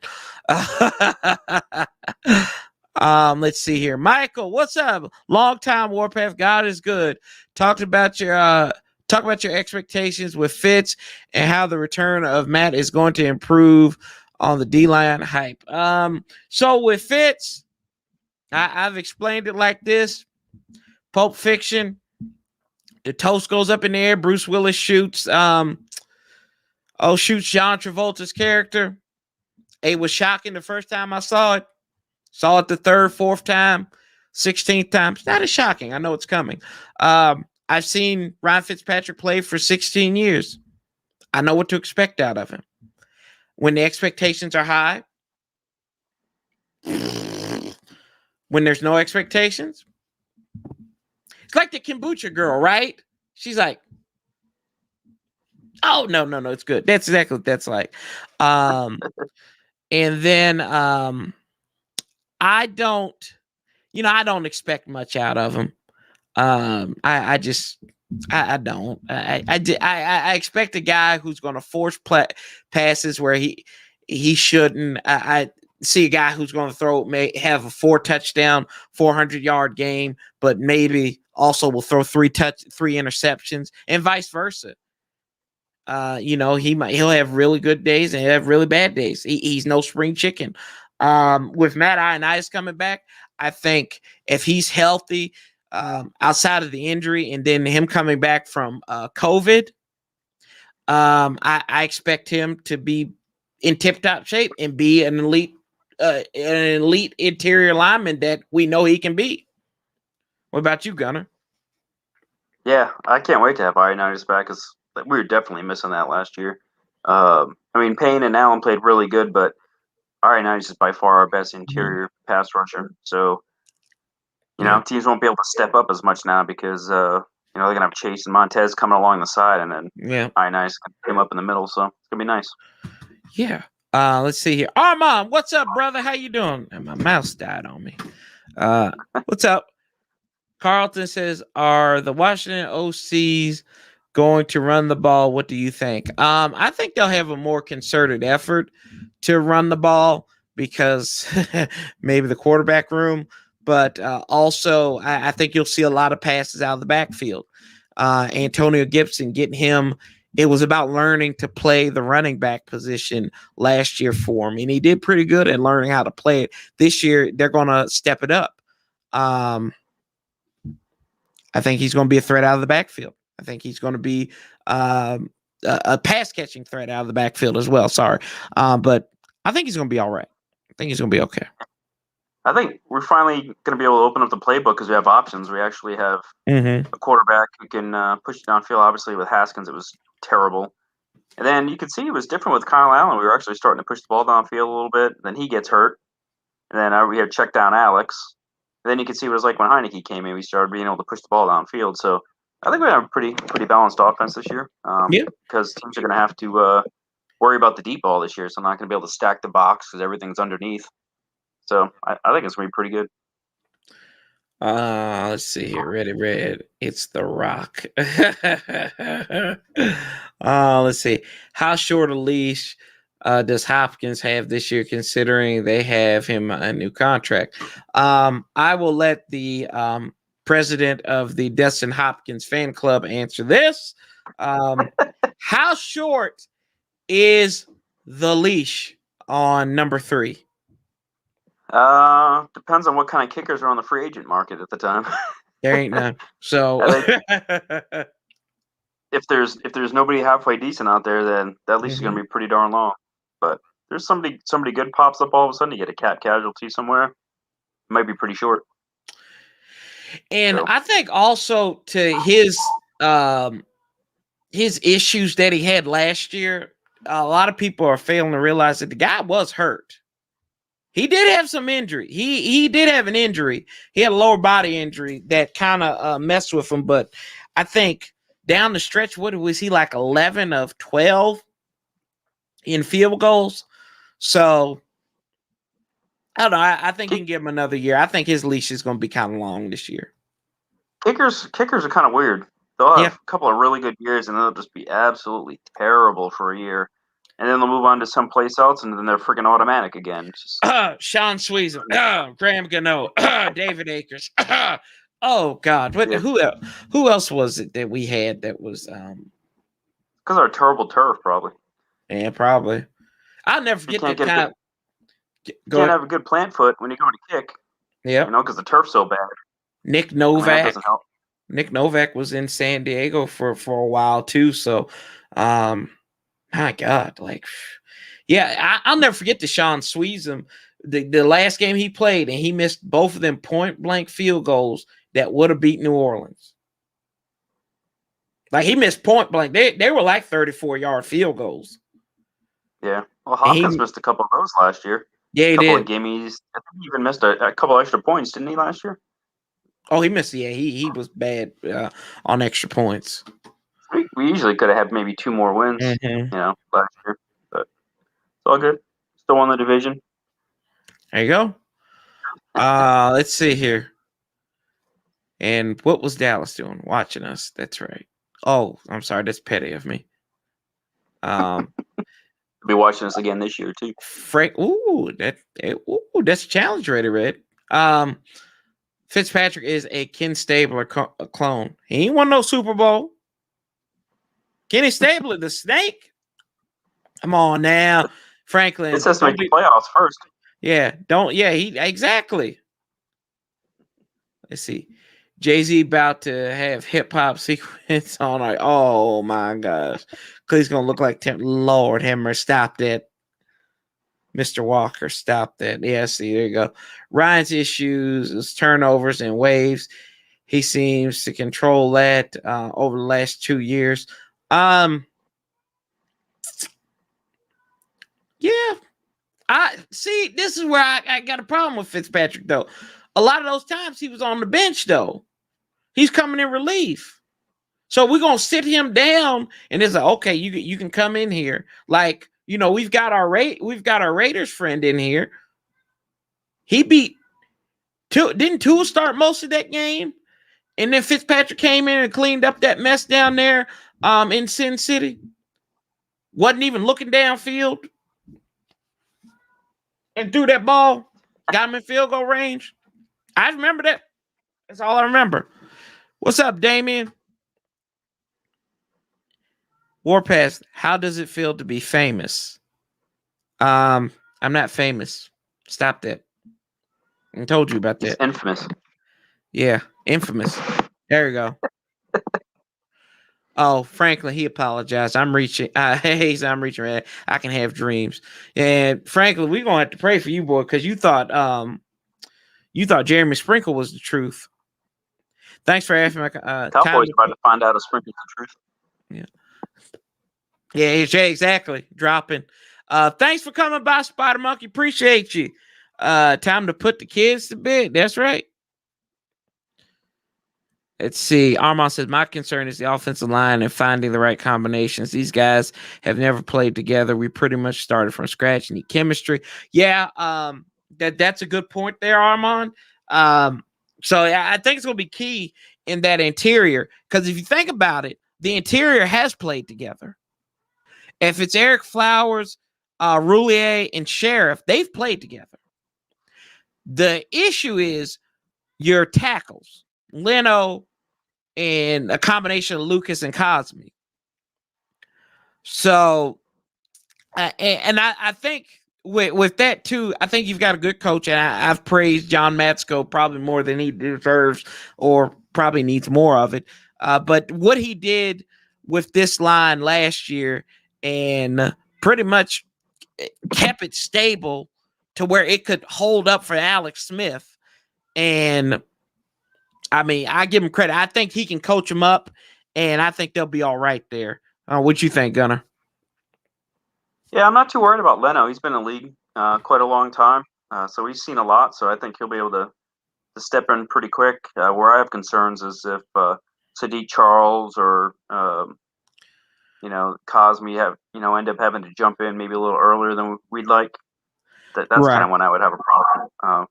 Let's see here. Michael, what's up? Long time Warpath. God is good. Talk about your expectations with Fitz and how the return of Matt is going to improve on the D-line hype. So with Fitz, I've explained it like this. Pulp Fiction. The toast goes up in the air. Bruce Willis shoots shoots John Travolta's character. It was shocking the first time I saw it. Saw it the third, fourth time, 16th time. It's not as shocking. I know it's coming. I've seen Ryan Fitzpatrick play for 16 years. I know what to expect out of him. When the expectations are high, when there's no expectations, it's like the kombucha girl, right? She's like, oh, no, it's good. That's exactly what that's like. And then I don't expect much out of him. I don't. I expect a guy who's going to force passes where he shouldn't. I see a guy who's going to may have a 4-touchdown, 400-yard game, but maybe also will throw 3 interceptions and vice versa. He'll have really good days and he'll have really bad days. He's no spring chicken. With Matt Ioannidis coming back, I think if he's healthy, outside of the injury and then him coming back from COVID, I expect him to be in tip-top shape and be an elite interior lineman that we know he can be. What about you, Gunner? Yeah, I can't wait to have Ioannidis back because we were definitely missing that last year. Payne and Allen played really good, but Ioannidis is by far our best interior pass rusher. So, teams won't be able to step up as much now because, they're going to have Chase and Montez coming along the side, and then Ioannidis came up in the middle. So it's going to be nice. Yeah. Let's see here. Armand, what's up, brother? How you doing? And my mouse died on me. What's up? Carlton says, are the Washington OCs going to run the ball? What do you think? I think they'll have a more concerted effort to run the ball because maybe the quarterback room, but also I think you'll see a lot of passes out of the backfield. Antonio Gibson getting him. It was about learning to play the running back position last year for him, and he did pretty good at learning how to play it. This year, they're going to step it up. I think he's going to be a threat out of the backfield. I think he's going to be a pass catching threat out of the backfield as well. Sorry, but I think he's going to be all right. I think he's going to be okay. I think we're finally going to be able to open up the playbook because we have options. We actually have a quarterback who can push it downfield. Obviously, with Haskins, it was terrible. And then you could see it was different with Kyle Allen. We were actually starting to push the ball downfield a little bit. Then he gets hurt. And then we had check down Alex. And then you could see what it was like when Heineke came in. We started being able to push the ball downfield. So I think we have a pretty balanced offense this year. Because teams are going to have to worry about the deep ball this year. So I'm not going to be able to stack the box because everything's underneath. So I think it's going to be pretty good. Let's see here. Red. It's The Rock. Let's see. How short a leash does Hopkins have this year, considering they have him a new contract? I will let the president of the Dustin Hopkins fan club answer this. How short is the leash on number 3? Depends on what kind of kickers are on the free agent market at the time. There ain't none. So if there's nobody halfway decent out there, then that leash is going to be pretty darn long. But there's somebody good pops up all of a sudden, you get a cap casualty somewhere, it might be pretty short. And so I think also to his issues that he had last year, a lot of people are failing to realize that the guy was hurt. He did have some injury. He did have an injury. He had a lower body injury that kind of messed with him. But I think down the stretch, what was he, like 11 of 12 in field goals? So I don't know. I think you can give him another year. I think his leash is going to be kind of long this year. Kickers are kind of weird. They'll have a couple of really good years, and they'll just be absolutely terrible for a year. And then they'll move on to someplace else, and then they're freaking automatic again. Sean Sweezum, Graham Gano, David Akers. Oh God, who else was it that we had that was? Because our terrible turf, probably. Yeah, probably. I'll never forget that time. You can't have a good plant foot when you go to kick. Yeah, because the turf's so bad. Nick Novak. That doesn't help. Nick Novak was in San Diego for a while too. So, my God, I'll never forget the Sean Sweezum, the last game he played, and he missed both of them point blank field goals that would have beat New Orleans. Like, he missed point blank. They were like 34-yard field goals. Yeah. Well, Hopkins missed a couple of those last year. Yeah, he did. A couple of gimmies. I think he even missed a couple extra points, didn't he, last year? Oh, he missed. Yeah, he was bad on extra points. We usually could have had maybe 2 more wins, last year. But it's all good. Still won the division. There you go. Let's see here. And what was Dallas doing? Watching us. That's right. Oh, I'm sorry. That's petty of me. Be watching us again this year too. Frank. That's a challenge ready, Red. Fitzpatrick is a Ken Stabler clone. He ain't won no Super Bowl. Kenny Stabler, the snake. Come on now, Franklin. It says to make the playoffs first. Yeah, exactly. Let's see. Jay-Z about to have hip-hop sequence on. Oh, my gosh. Because he's going to look like Lord Hammer. Stop that. Mr. Walker, stop that. Yeah, see, there you go. Ryan's issues is turnovers and waves. He seems to control that over the last 2 years. Yeah. I see, this is where I got a problem with Fitzpatrick, though. A lot of those times he was on the bench, though. He's coming in relief. So we're going to sit him down, and it's like, okay, you can come in here. Like, we've got our Raiders friend in here. He beat didn't Tua start most of that game? And then Fitzpatrick came in and cleaned up that mess down there in Sin City. Wasn't even looking downfield. And threw that ball. Got him in field goal range. I remember that. That's all I remember. What's up, Damien? Warpath, how does it feel to be famous? I'm not famous. Stop that. I told you about that. He's infamous. Yeah, infamous. There you go. Oh, Franklin, he apologized. I'm reaching. I'm reaching. I can have dreams. And Franklin, we're gonna have to pray for you, boy, because you thought Jeremy Sprinkle was the truth. Thanks for asking. Cowboys about to find out if Sprinkle's the truth. Yeah, exactly. Dropping. Thanks for coming by, Spider Monkey. Appreciate you. Time to put the kids to bed. That's right. Let's see. Armand says, my concern is the offensive line and finding the right combinations. These guys have never played together. We pretty much started from scratch. Need chemistry. Yeah, that's a good point there, Armand. So I think it's going to be key in that interior, because if you think about it, the interior has played together. If it's Eric Flowers, Roulier, and Sheriff, they've played together. The issue is your tackles. Leno, and a combination of Lucas and Cosme. So, and I think with that too, I think you've got a good coach, and I've praised John Matsko probably more than he deserves, or probably needs more of it. But what he did with this line last year, and pretty much kept it stable to where it could hold up for Alex Smith. And I mean, I give him credit. I think he can coach them up, and I think they'll be all right there. What you think, Gunnar? Yeah, I'm not too worried about Leno. He's been in the league quite a long time, so he's seen a lot. So I think he'll be able to step in pretty quick. Where I have concerns is if Sadiq Charles or Cosme end up having to jump in maybe a little earlier than we'd like. That's right. Kind of when I would have a problem.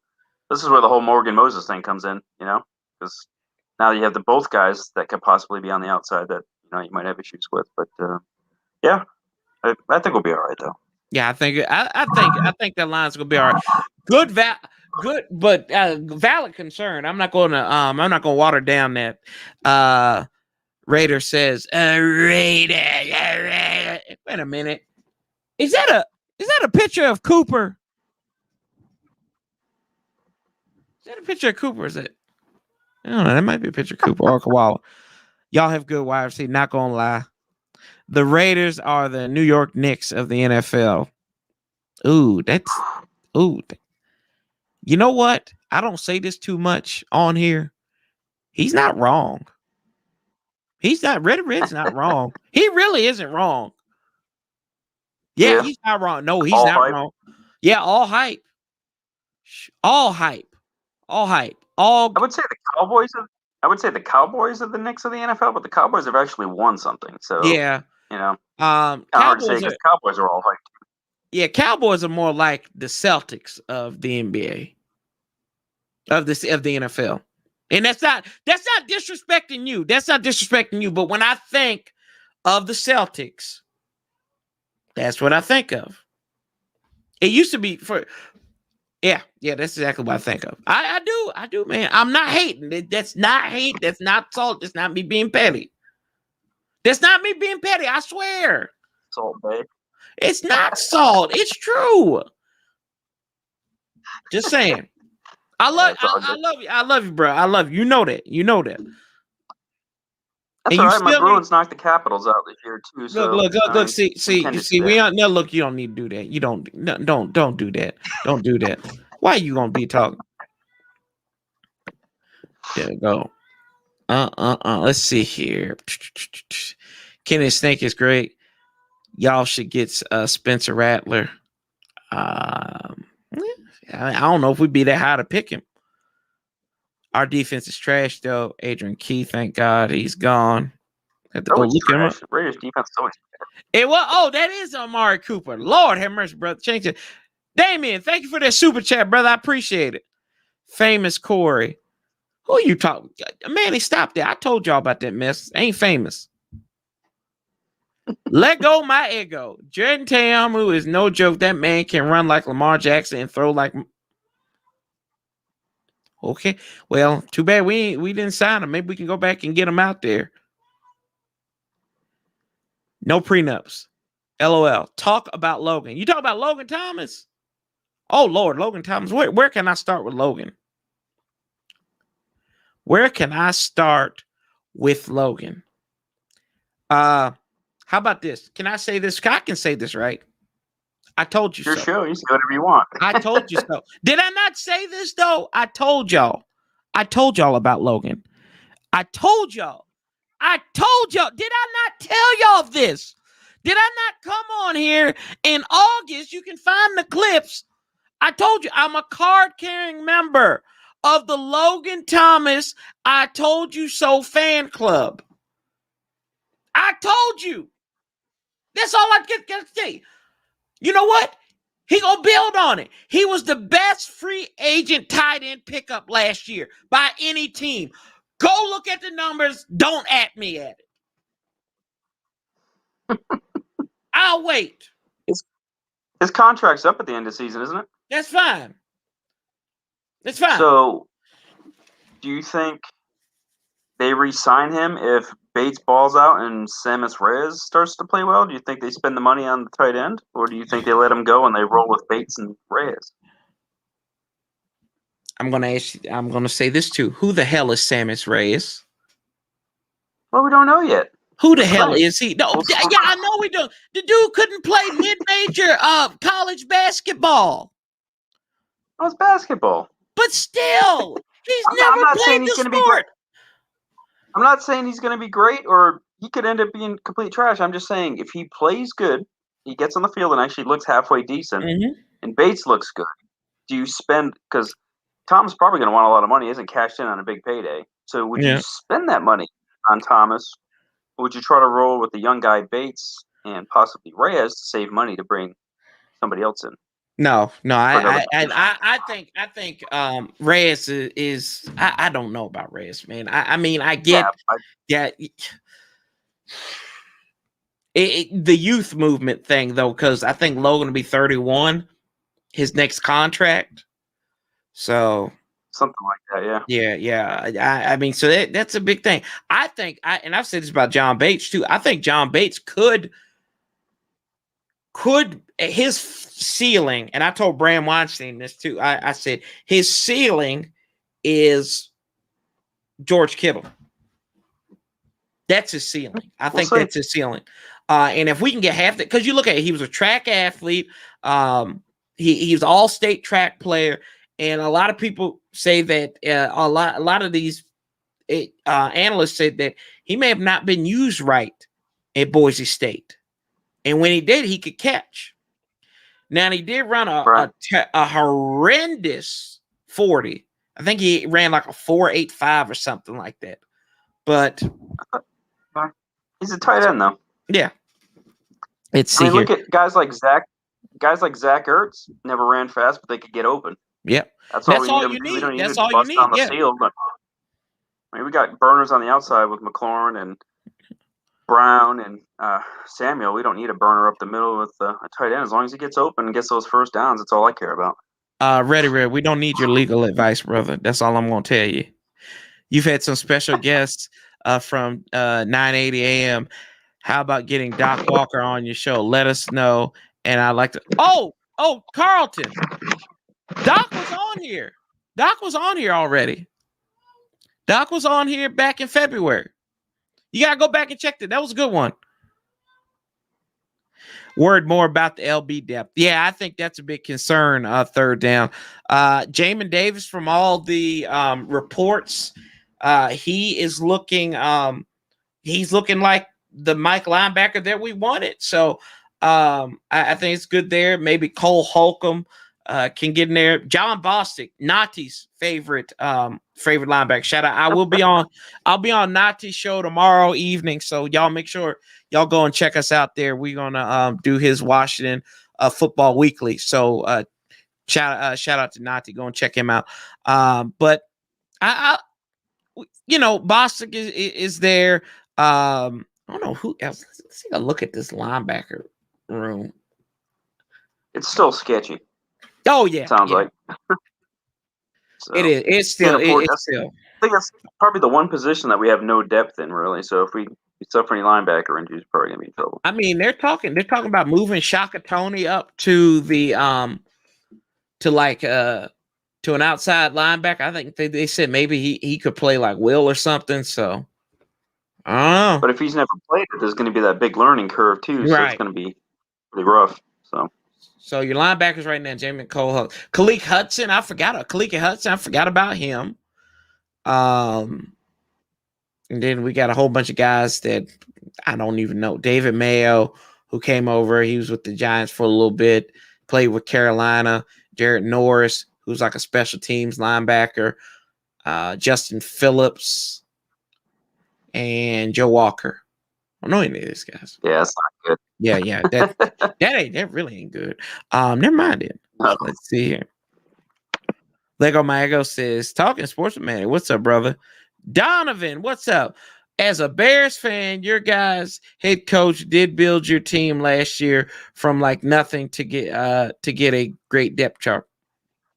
This is where the whole Morgan Moses thing comes in, because now you have both guys that could possibly be on the outside that you might have issues with. But yeah, I think we'll be all right though. Yeah, I think that line's gonna be all right. Good, but valid concern. I'm not gonna water down that. Raider says, Raider. Wait a minute. Is that a picture of Cooper? Is that a picture of Cooper? Is it? I don't know. That might be a picture of Cooper or Koala. Y'all have good wide receiver. Not gonna lie. The Raiders are the New York Knicks of the NFL. Ooh. You know what? I don't say this too much on here. He's not wrong. He's not. Red's not wrong. He really isn't wrong. Yeah, he's not wrong. No, he's all not hype. Wrong. Yeah, all hype. All hype. All hype. I would say the Cowboys are the Knicks of the NFL, but the Cowboys have actually won something. So yeah, hard to say because Cowboys are all hype. Yeah, Cowboys are more like the Celtics of the NBA, of the NFL, and that's not disrespecting you. That's not disrespecting you. But when I think of the Celtics, that's what I think of. It used to be for. Yeah, that's exactly what I think of. I do, man. I'm not hating. That's not hate. That's not salt. That's not me being petty. That's not me being petty. I swear. Salt, babe. It's not salt. It's true. Just saying. I love you. I love you, bro. I love you. You know that. That's all right. My Bruins knocked the Capitals out this year too. Look. See. We don't. No, look. You don't need to do that. You don't. No, don't do that. Don't do that. Why are you gonna be talking? There we go. Let's see here. Kenny Snake is great. Y'all should get Spencer Rattler. I don't know if we'd be that high to pick him. Our defense is trash, though. Adrian Key, thank God he's gone. Have to go look him up. Raiders defense so much better. That is Amari Cooper. Lord have mercy, brother. Change it. Damien, thank you for that super chat, brother. I appreciate it. Famous Corey. Who are you talking? Manny, stop that. I told y'all about that mess. Ain't famous. Let go my ego. Jordan Teamu is no joke. That man can run like Lamar Jackson and throw like. Okay. Well, too bad we didn't sign him. Maybe we can go back and get him out there. No prenups. LOL. Talk about Logan. You talk about Logan Thomas? Oh Lord, Logan Thomas. Where can I start with Logan? Where can I start with Logan? How about this? Can I say this? I can say this, right? I told you Your so. show. You say whatever you want. I told you so. Did I not say this though? I told y'all. I told y'all about Logan. I told y'all. I told y'all. Did I not tell y'all this? Did I not come on here in August? You can find the clips. I told you I'm a card-carrying member of the Logan Thomas I Told You So fan club. I told you. That's all I get to say. You know what? He gonna build on it. He was the best free agent tight end pickup last year by any team. Go look at the numbers. Don't at me at it. I'll wait. His contract's up at the end of the season, isn't it? That's fine. That's fine. So, do you think they re-sign him if Bates balls out and Samus Reyes starts to play well? Do you think they spend the money on the tight end, or do you think they let him go and they roll with Bates and Reyes? I'm gonna say this too. Who the hell is Samus Reyes? Well, we don't know yet. Who the hell is he? No, yeah, I know we don't. The dude couldn't play mid-major college basketball. Oh, it's basketball. But still, he's never played the sport. I'm not saying he's going to be great, or he could end up being complete trash. I'm just saying if he plays good, he gets on the field and actually looks halfway decent, and Bates looks good. Do you spend, because Tom's probably going to want a lot of money. He hasn't cashed in on a big payday. So would you spend that money on Thomas? Or would you try to roll with the young guy Bates and possibly Reyes to save money to bring somebody else in? No. I think Reyes is I don't know about Reyes, man. I mean, I get that the youth movement thing though, because I think Logan will be 31, his next contract. So something like that, yeah. I mean, so that's a big thing. I think and I've said this about John Bates too. I think John Bates could his ceiling, and I told Bram Weinstein this too. I said his ceiling is George Kittle. That's his ceiling. I think that's his ceiling. And if we can get half that, because you look at it, he was a track athlete. He was an all-state track player, and a lot of people say that a lot of these analysts said that he may have not been used right at Boise State. And when he did, he could catch. Now, he did run a horrendous 40. I think he ran like a 4.85 or something like that. But he's a tight end, though. Yeah. Look at guys like Zach Ertz never ran fast, but they could get open. Yep. That's all you need. We don't need to bust on the field. But we got burners on the outside with McLaurin and Brown and Samuel. We don't need a burner up the middle with a tight end. As long as he gets open and gets those first downs, that's all I care about. Red, we don't need your legal advice, brother. That's all I'm going to tell you. You've had some special guests from 9:80 a.m. How about getting Doc Walker on your show? Let us know. And I'd like to. Oh, Carlton. Doc was on here. Doc was on here already. Doc was on here back in February. You got to go back and check that. That was a good one. Word more about the LB depth. Yeah, I think that's a big concern, third down. Jamin Davis, from all the reports, he is looking he's looking like the Mike linebacker that we wanted. So I think it's good there. Maybe Cole Holcomb can get in there. John Bostic, Nati's favorite linebacker. Shout out. I'll be on Nati's show tomorrow evening. So y'all make sure y'all go and check us out there. We're gonna do his Washington Football Weekly. So shout out to Nati. Go and check him out. But I Bostic is there. I don't know who else. Let's take a look at this linebacker room. It's still sketchy. Oh yeah, sounds like. So It is. It's still. It's still. I think that's probably the one position that we have no depth in, really. So if we suffer any linebacker injuries, we're probably gonna be in trouble. I mean, they're talking about moving Shaka Tony up to the to an outside linebacker. I think they said maybe he could play like Will or something. So I don't know. But if he's never played it, there's going to be that big learning curve too. Right. So it's going to be really rough. So your linebackers right now, Jamie Cole, Khaleke Hudson. I forgot about him. And then we got a whole bunch of guys that I don't even know. David Mayo, who came over, he was with the Giants for a little bit, played with Carolina. Jared Norris, who's like a special teams linebacker. Justin Phillips and Joe Walker. I don't know any of these guys. Yeah, that's not good. Yeah, that really ain't good. Never mind it. No. Let's see here. Lego Mago says, talking sports with Manny. What's up, brother? Donovan, what's up? As a Bears fan, your guys' head coach did build your team last year from like nothing to get a great depth chart.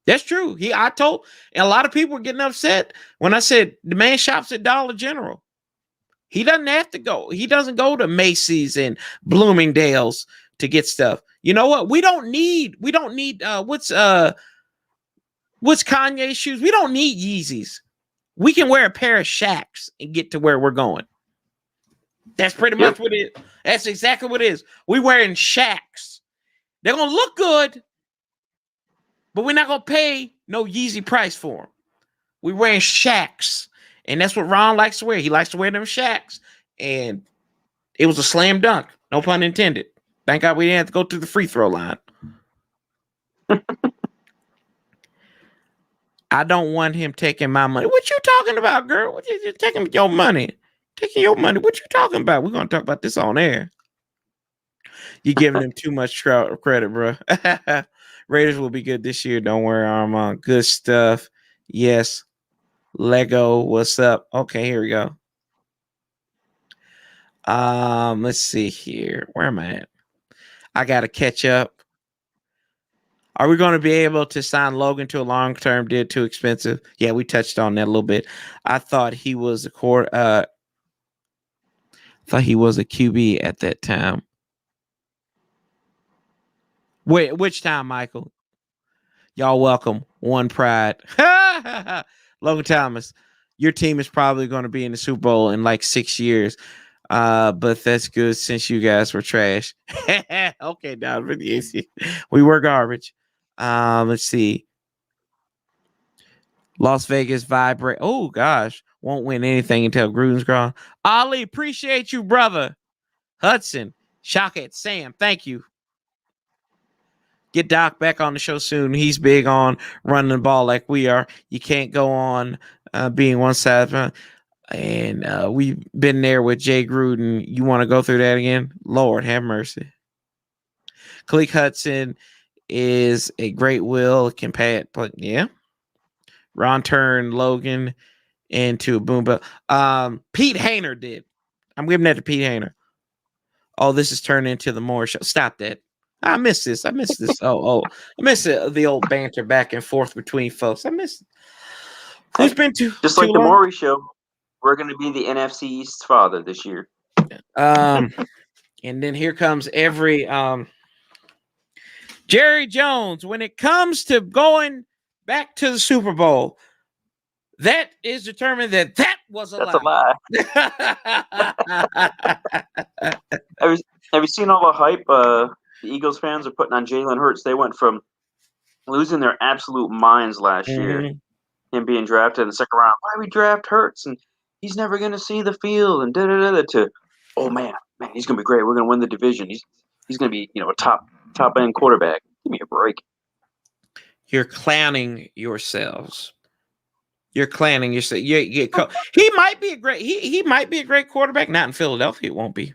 That's true. I told, and a lot of people were getting upset when I said the man shops at Dollar General. He doesn't have to go. He doesn't go to Macy's and Bloomingdale's to get stuff. You know what? We don't need what's Kanye's shoes? We don't need Yeezys. We can wear a pair of Shaqs and get to where we're going. That's pretty much what it is. That's exactly what it is. We're wearing Shaqs. They're going to look good, but we're not going to pay no Yeezy price for them. We're wearing Shaqs. And that's what Ron likes to wear. He likes to wear them Shaqs. And it was a slam dunk. No pun intended. Thank God we didn't have to go through the free throw line. I don't want him taking my money. What you talking about, girl? What you taking your money? Taking your money. What you talking about? We're going to talk about this on air. You're giving him too much credit, bro. Raiders will be good this year. Don't worry, Armand. Good stuff. Yes. Lego, what's up? Okay, here we go. Let's see here. Where am I at? I got to catch up. Are we going to be able to sign Logan to a long-term deal? Too expensive? Yeah, we touched on that a little bit. I thought he was a QB at that time. Wait, which time, Michael? Y'all welcome. One pride. Logan Thomas, your team is probably going to be in the Super Bowl in like 6 years. But that's good since you guys were trash. Okay, Donovan. We were garbage. Let's see. Las Vegas vibrate. Oh gosh, won't win anything until Gruden's gone. Ali, appreciate you, brother. Hudson, shock at Sam. Thank you. Get Doc back on the show soon. He's big on running the ball like we are. You can't go on being one side. And we've been there with Jay Gruden. You want to go through that again? Lord, have mercy. Khaleke Hudson is a great will. Can pay it, but yeah. Ron turned Logan into a boom. But Pete Hainer did. I'm giving that to Pete Hainer. Oh, this is turning into the Moore show. Stop that. I miss this. I miss I miss the old banter back and forth between folks. I miss it. It's been too just like the Maury show. We're going to be the NFC East's father this year. And then here comes every Jerry Jones. When it comes to going back to the Super Bowl, that is determined that was a lie. That's a lie. Have you seen all the hype the Eagles fans are putting on Jalen Hurts? They went from losing their absolute minds last year, him being drafted in the second round. Why we draft Hurts? And he's never going to see the field and to, oh man, he's going to be great. We're going to win the division. He's going to be, a top end quarterback. Give me a break. You're clowning yourselves. You're clowning yourself. He might be a great. He might be a great quarterback. Not in Philadelphia, it won't be.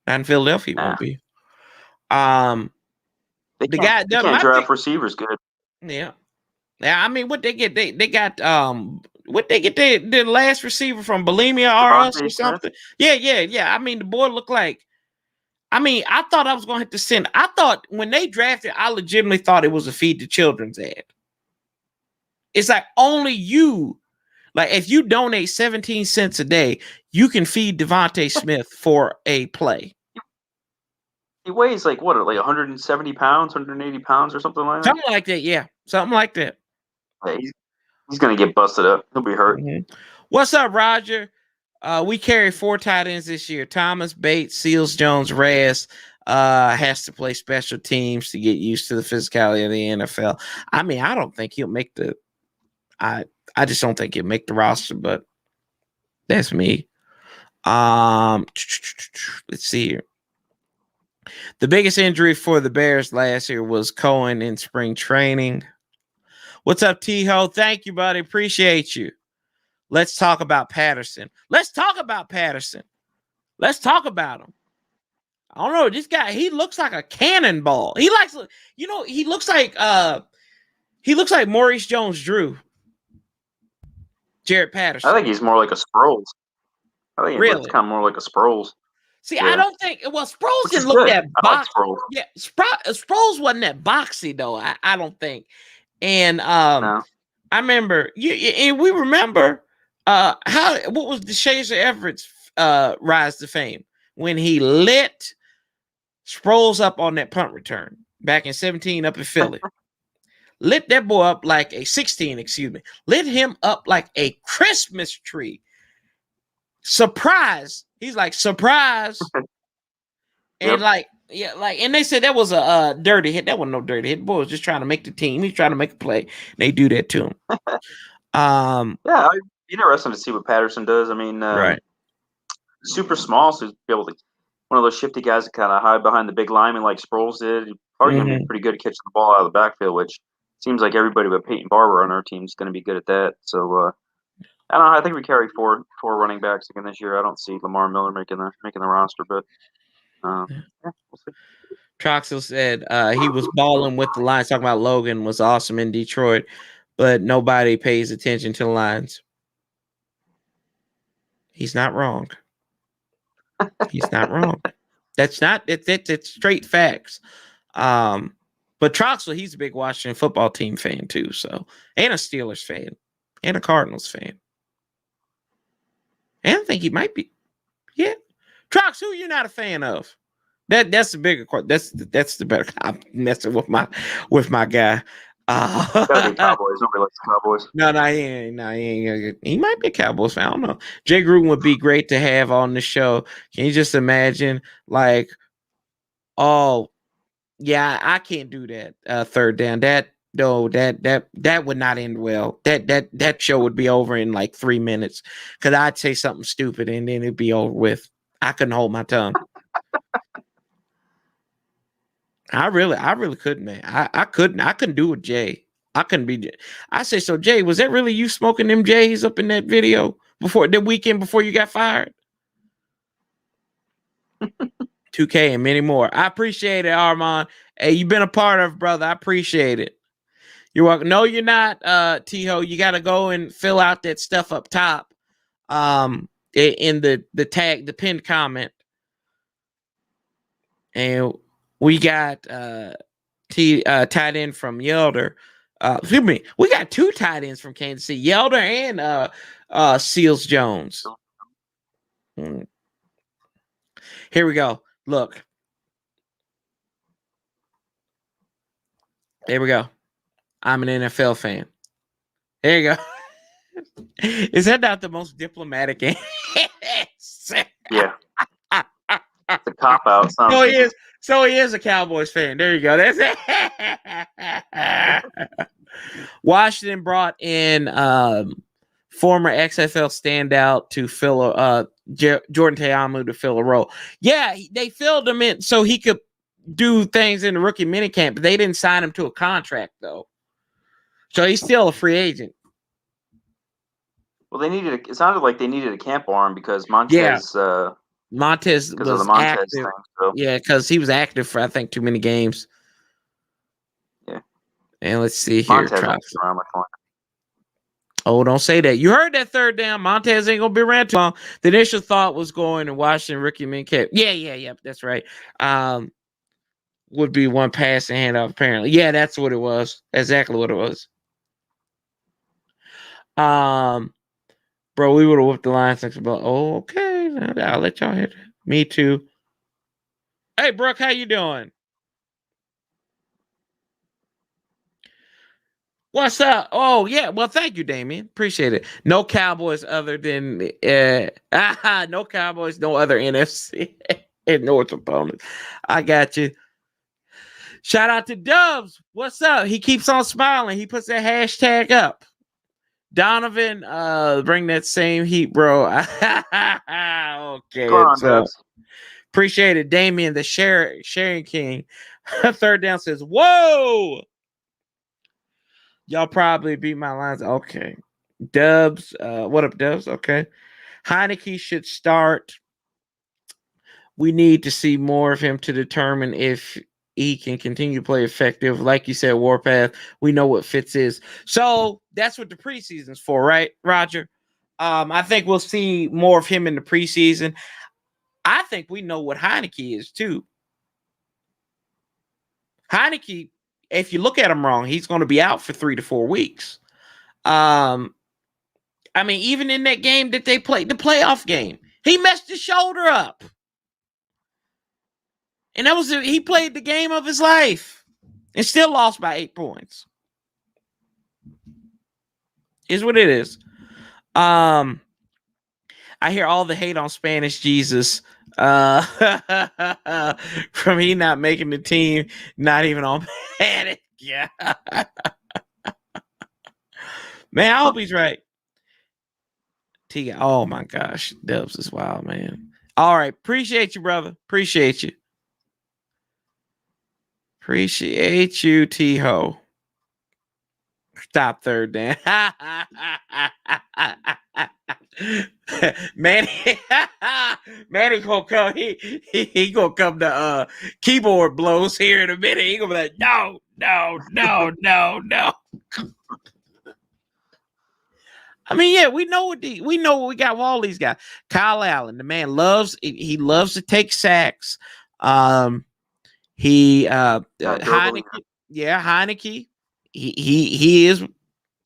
Not in Philadelphia, it won't be. They can't draft receivers good. Yeah. I mean, what they get? They got what they get? The last receiver from Bulimia or something. Yeah. I mean, the boy looked like. I mean, I thought I was going to have to send. I thought when they drafted, I legitimately thought it was a Feed the Children's ad. It's like only you. Like if you donate 17 cents a day, you can feed Devontae Smith for a play. He weighs like 170 pounds, 180 pounds, or something like that. Something like that, yeah. Something like that. Yeah, he's gonna get busted up. He'll be hurt. Mm-hmm. What's up, Roger? We carry 4 tight ends this year. Thomas, Bates, Seals, Jones, Reyes. Has to play special teams to get used to the physicality of the NFL. I mean, I don't think he'll make the. I just don't think he'll make the roster, but that's me. Let's see here. The biggest injury for the Bears last year was Cohen in spring training. What's up, T-Ho? Thank you, buddy. Appreciate you. Let's talk about Patterson. Let's talk about him. I don't know. This guy, he looks like a cannonball. He looks like Maurice Jones-Drew. Jared Patterson. I think he's more like a Sproles. I think he looks kind of more like a Sproles. See, yeah. I don't think. Well, Sproles didn't look that boxy. Like yeah, Sproles wasn't that boxy though. I don't think. And no. I remember and we remember what was DeShazer Everett's rise to fame when he lit Sproles up on that punt return back in 17 up in Philly. Lit that boy up like a 16, lit him up like a Christmas tree. Surprise. He's like, surprise. And and they said that was a dirty hit. That wasn't no dirty hit. The boy was just trying to make the team. He's trying to make a play. They do that to him. Yeah, interesting to see what Patterson does. I mean, right. Super small, so he's be able to one of those shifty guys that kind of hide behind the big lineman like Sproles did. He's probably going to be pretty good at catching the ball out of the backfield, which seems like everybody but Peyton Barber on our team is going to be good at that. So I don't know. I think we carry four running backs again this year. I don't see Lamar Miller making the roster, but we'll see. Troxel said he was balling with the Lions. Talking about Logan was awesome in Detroit, but nobody pays attention to the Lions. He's not wrong. He's not wrong. That's straight facts. But Troxel, he's a big Washington football team fan too, so and a Steelers fan and a Cardinals fan. And I think he might be. Yeah. Trox, who you're not a fan of? That's the bigger question. That's the better. I'm messing with my guy. Gotta be Cowboys. Nobody likes the Cowboys. No, he ain't. He might be a Cowboys fan. I don't know. Jay Gruden would be great to have on the show. Can you just imagine, like, oh, yeah, I can't do that. Third down. That would not end well. That show would be over in like 3 minutes because I'd say something stupid and then it'd be over with. I couldn't hold my tongue. I really couldn't, man. I couldn't do it, Jay. I couldn't be. I say, so Jay, was that really you smoking them J's up in that video before the weekend before you got fired? 2K and many more. I appreciate it, Armand. Hey, you've been a part of, brother. I appreciate it. You're welcome. No, you're not, T-Ho. You got to go and fill out that stuff up top in the tag, the pinned comment. And we got tight end from Yelder. Excuse me. We got 2 tight ends from Kansas City, Yelder and Seals Jones. Here we go. Look. There we go. I'm an NFL fan. There you go. Is that not the most diplomatic answer? Yeah. It's a cop out. So he is a Cowboys fan. There you go. That's it. Washington brought in former XFL standout to fill Jordan Ta'amu to fill a role. Yeah, they filled him in so he could do things in the rookie minicamp, but they didn't sign him to a contract though. So he's still a free agent. Well, it sounded like they needed a camp arm because Montez was active. Thing, so. Yeah, because he was active for I think too many games. Yeah. And let's see here. Oh, don't say that. You heard that third down. Montez ain't gonna be around too long. The initial thought was going and Washington rookie minicamp. Yeah. That's right. Would be one pass and handoff apparently. Yeah, that's what it was. Exactly what it was. Bro, we would have whooped the Lions next about. Oh, okay. I'll let y'all hit. Me too. Hey, Brooke, how you doing? What's up? Oh, yeah. Well, thank you, Damien. Appreciate it. No Cowboys other than no Cowboys, no other NFC and North opponents. I got you. Shout out to Dubs. What's up? He keeps on smiling. He puts that hashtag up. Donovan, bring that same heat, bro. Okay. Go on, Dubs. Appreciate it. Damien, the sharing king. Third down says, whoa. Y'all probably beat my lines. Okay. Dubs. What up, Dubs? Okay. Heineke should start. We need to see more of him to determine if he can continue to play effective. Like you said, Warpath, we know what Fitz is. So that's what the preseason's for, right, Roger? I think we'll see more of him in the preseason. I think we know what Heineke is, too. Heineke, if you look at him wrong, he's going to be out for 3 to 4 weeks. I mean, even in that game that they played, the playoff game, he messed his shoulder up. And he played the game of his life and still lost by 8 points. Is what it is. I hear all the hate on Spanish Jesus from he not making the team, not even on Panic. Yeah. Man, I hope he's right. Oh my gosh. Dubs is wild, man. All right. Appreciate you, brother. Appreciate you. Appreciate you, T-Ho. Stop third down. Manny gonna come. He gonna come to keyboard blows here in a minute. He gonna be like, no. I mean, yeah, we know what we got with all these guys. Kyle Allen, the man loves to take sacks. Heineke, Heineke. He is,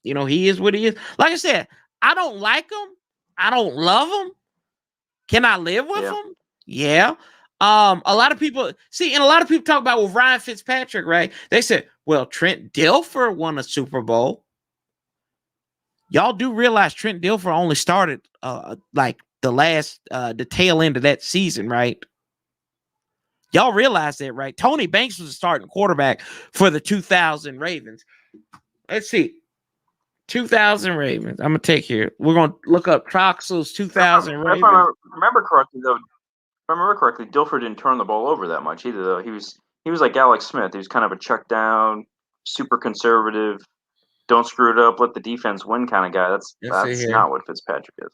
he is what he is. Like I said, I don't like him. I don't love him. Can I live with him? Yeah. A lot of people talk about with Ryan Fitzpatrick, right? They said, well, Trent Dilfer won a Super Bowl. Y'all do realize Trent Dilfer only started like the tail end of that season, right? Y'all realize that, right? Tony Banks was a starting quarterback for the 2000 Ravens. Let's see. 2000 Ravens. I'm going to take here. We're going to look up Troxel's 2000 Ravens. If I remember correctly, Dilfer didn't turn the ball over that much either, though. He was like Alex Smith. He was kind of a check down, super conservative, don't screw it up, let the defense win kind of guy. That's not what Fitzpatrick is.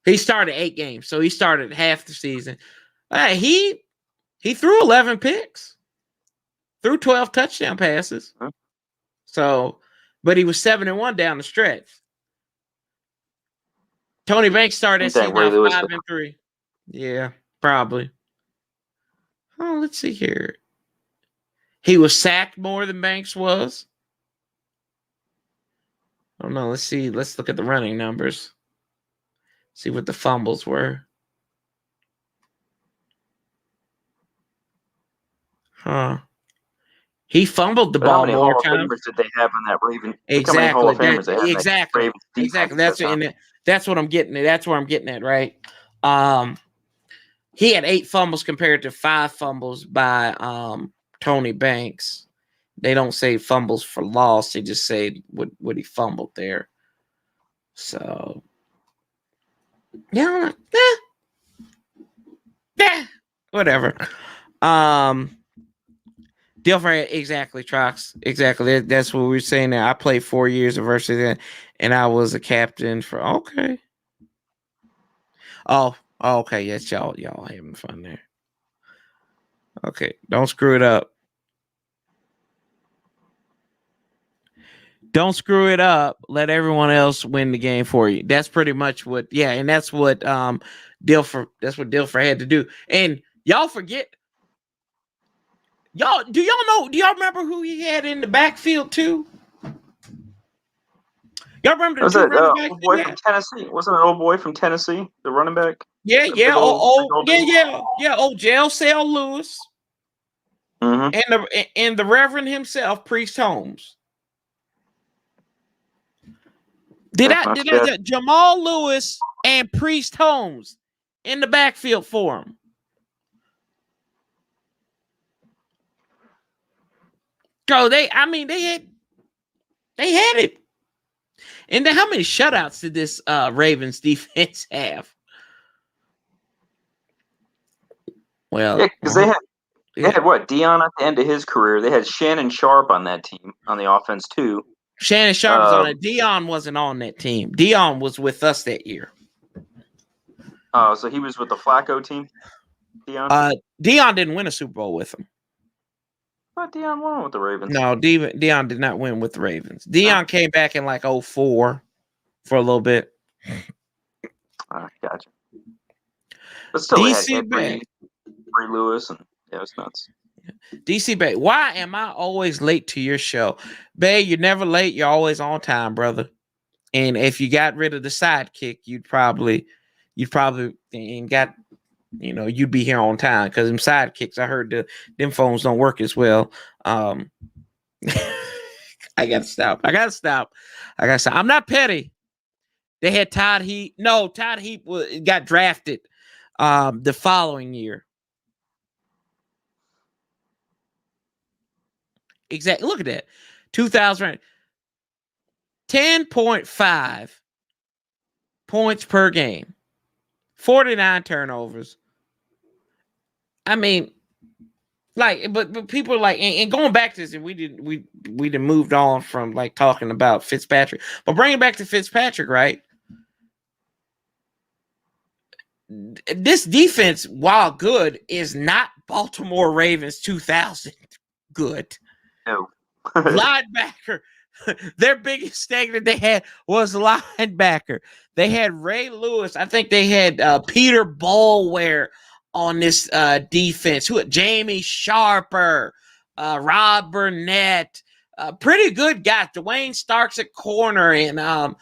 He started 8 games, so he started half the season. He threw 11 picks, threw 12 touchdown passes. Huh? So, but he was 7-1 down the stretch. Tony Banks started season 5-3. Yeah, probably. Oh, let's see here. He was sacked more than Banks was. Oh no, let's see. Let's look at the running numbers. See what the fumbles were. Huh. He fumbled the ball more times. How many Hall of Famers did they have in that Raven? Exactly. Exactly. That's what I'm getting at. That's where I'm getting at, right? He had 8 fumbles compared to 5 fumbles by Tony Banks. They don't say fumbles for loss. They just say what he fumbled there. So, yeah, whatever. Dilfer, exactly, Trox. Exactly. That's what we were saying there. I played 4 years of varsity and I was a captain for okay. Oh, okay. Yes, y'all having fun there. Okay, don't screw it up. Don't screw it up. Let everyone else win the game for you. That's pretty much what, and that's what Dilfer had to do. And y'all forget. Do y'all remember who he had in the backfield too? Y'all remember the Was two that running backs? old boy from Tennessee? Wasn't it an old boy from Tennessee, the running back? Yeah. Big old Yeah. Old Jail Cell Lewis Mm-hmm. and the Reverend himself, Priest Holmes. Did I Jamal Lewis and Priest Holmes in the backfield for him? Go, they had it. And then how many shutouts did this Ravens defense have? Well, yeah, because they had what, Dion at the end of his career. They had Shannon Sharp on that team on the offense too. Shannon Sharp was on it. Dion wasn't on that team. Dion was with us that year. Oh, so he was with the Flacco team. Dion didn't win a Super Bowl with him. But Dion won with the Ravens. No, Dion did not win with the Ravens. Dion came back in like 2004 for a little bit. Gotcha. But still, DC Bay, Ray Lewis, and yeah, it's nuts. DC Bay, why am I always late to your show? Bay, you're never late. You're always on time, brother. And if you got rid of the sidekick, you'd probably and got, you'd be here on time because them sidekicks, I heard them phones don't work as well. I gotta stop. I'm not petty. They had Todd Heap. No, Todd Heap got drafted the following year. Exactly. Look at that. 2000, 10.5 points per game, 49 turnovers. I mean, like, but people are like, and going back to this, and we didn't moved on from like talking about Fitzpatrick, but bringing back to Fitzpatrick, right? This defense, while good, is not Baltimore Ravens 2000 good. No. Linebacker. Their biggest thing that they had was linebacker. They had Ray Lewis. I think they had Peter Boulware on this defense. Jamie Sharper, Rob Burnett. Pretty good guys. Dwayne Starks at corner. And,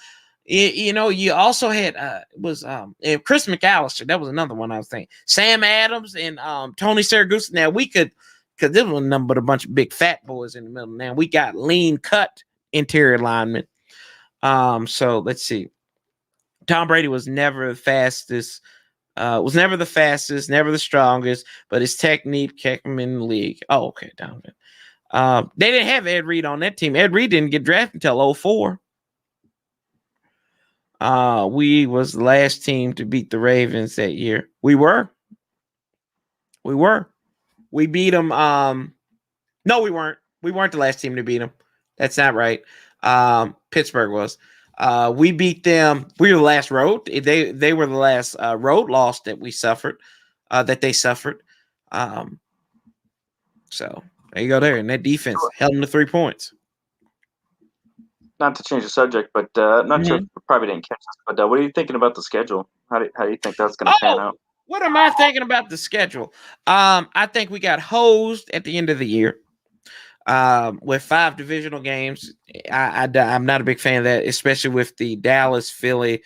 you also had Chris McAllister. That was another one I was thinking. Sam Adams and Tony Saragusa. Now, we could, because there was nothing but a bunch of big fat boys in the middle. Now, we got lean cut interior linemen. So let's see. Tom Brady was never the fastest, never the strongest, but his technique kept him in the league. Oh, okay, Donovan. They didn't have Ed Reed on that team. Ed Reed didn't get drafted until 2004. We was the last team to beat the Ravens that year. We were. We beat them. No, we weren't. We weren't the last team to beat them. That's not right. Pittsburgh was. We beat them. We were the last road. They were the last road loss that we suffered. That they suffered. So there you go. There, and that defense held them to 3 points. Not to change the subject, but I'm not sure if you probably didn't catch this. But what are you thinking about the schedule? How do you think that's going to pan out? What am I thinking about the schedule? I think we got hosed at the end of the year. With 5 divisional games. I'm not a big fan of that, especially with the Dallas Philly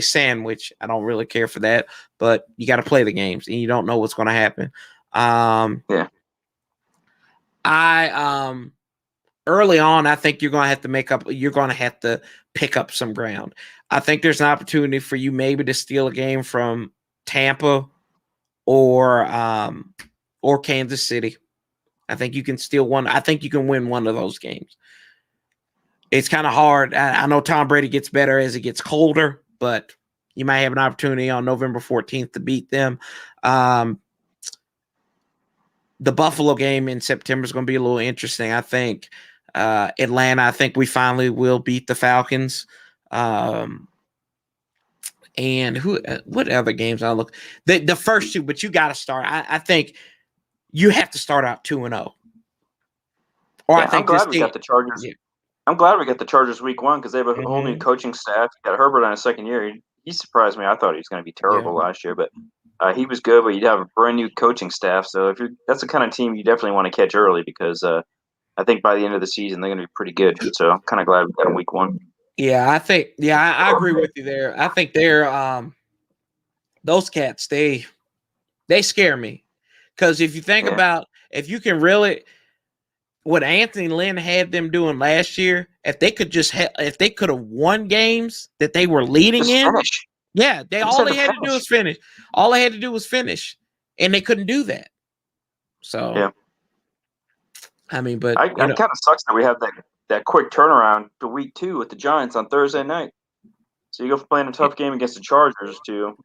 sandwich. I don't really care for that, but you got to play the games, and you don't know what's going to happen. Yeah. Early on, I think you're going to have to pick up some ground. I think there's an opportunity for you maybe to steal a game from Tampa or Kansas City. I think you can steal one. I think you can win one of those games. It's kind of hard. I know Tom Brady gets better as it gets colder, but you might have an opportunity on November 14th to beat them. The Buffalo game in September is going to be a little interesting. I think Atlanta, I think we finally will beat the Falcons. And what other games I look? The first two, but you got to start. I think you have to start out 2-0. Or I think I'm glad we got the Chargers. Yeah. I'm glad we got the Chargers week 1 because they have a whole new coaching staff. You got Herbert on his second year. He surprised me. I thought he was going to be terrible last year, but he was good. But you'd have a brand new coaching staff. So that's the kind of team you definitely want to catch early because I think by the end of the season they're going to be pretty good. So I'm kind of glad we got them week 1. Yeah, I agree with you there. I think they're those cats, they scare me. Because if you think about, if you can really, what Anthony Lynn had them doing last year, if they could just if they could have won games that they were leading Just in, finish. yeah, all they had to do was finish. All they had to do was finish, and they couldn't do that. So, yeah, I mean, but it kind of sucks that we have that quick turnaround to week 2 with the Giants on Thursday night. So you go from playing a tough game against the Chargers to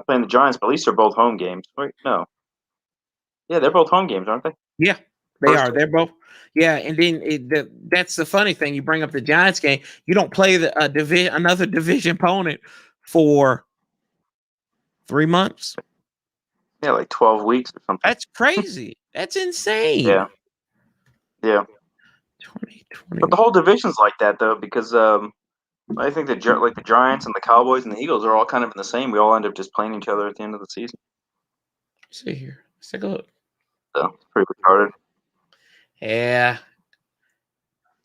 playing the Giants, but at least they're both home games. Wait, no. Yeah, they're both home games, aren't they? Yeah, they are. They're both. Yeah, and then that's the funny thing. You bring up the Giants game. You don't play another division opponent for 3 months. Yeah, like 12 weeks or something. That's crazy. That's insane. Yeah. 2020. But the whole division's like that though, because I think that the Giants and the Cowboys and the Eagles are all kind of in the same. We all end up just playing each other at the end of the season. Let's see here. Let's take a look. So it's pretty retarded. Yeah.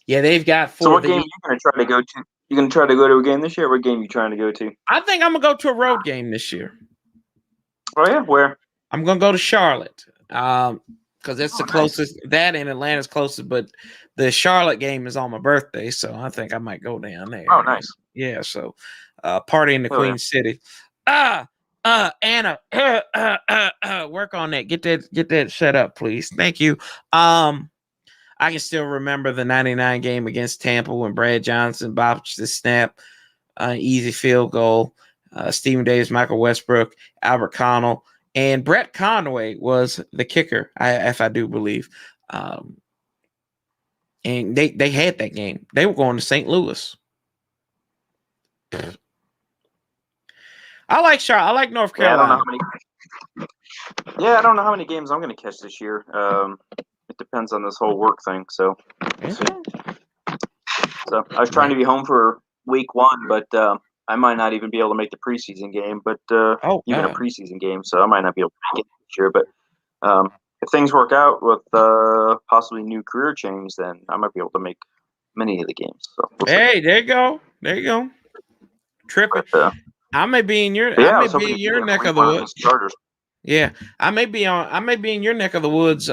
Yeah, they've got 4. So what game are you going to try to go to? You going to try to go to a game this year? What game are you trying to go to? I think I'm going to go to a road game this year. Oh, yeah? Where? I'm going to go to Charlotte because that's the closest. Nice. That and Atlanta's closest, but the Charlotte game is on my birthday, so I think I might go down there. Oh, nice. Yeah, so party in the Queen City. Anna, work on that. Get that set up, please. Thank you. I can still remember the 99 game against Tampa when Brad Johnson botched the snap, easy field goal. Stephen Davis, Michael Westbrook, Albert Connell, and Brett Conway was the kicker, if I do believe. And they had that game. They were going to St. Louis. I like Charlotte. I like North Carolina. I don't know how many games I'm going to catch this year. It depends on this whole work thing. So, so I was trying to be home for week 1, but I might not even be able to make the preseason game. But even a preseason game, so I might not be able to make it this year. But if things work out with possibly new career change, then I might be able to make many of the games. So hey, there you go. There you go. Tripping. I may be in your neck of the woods. Yeah, I may be in your neck of the woods.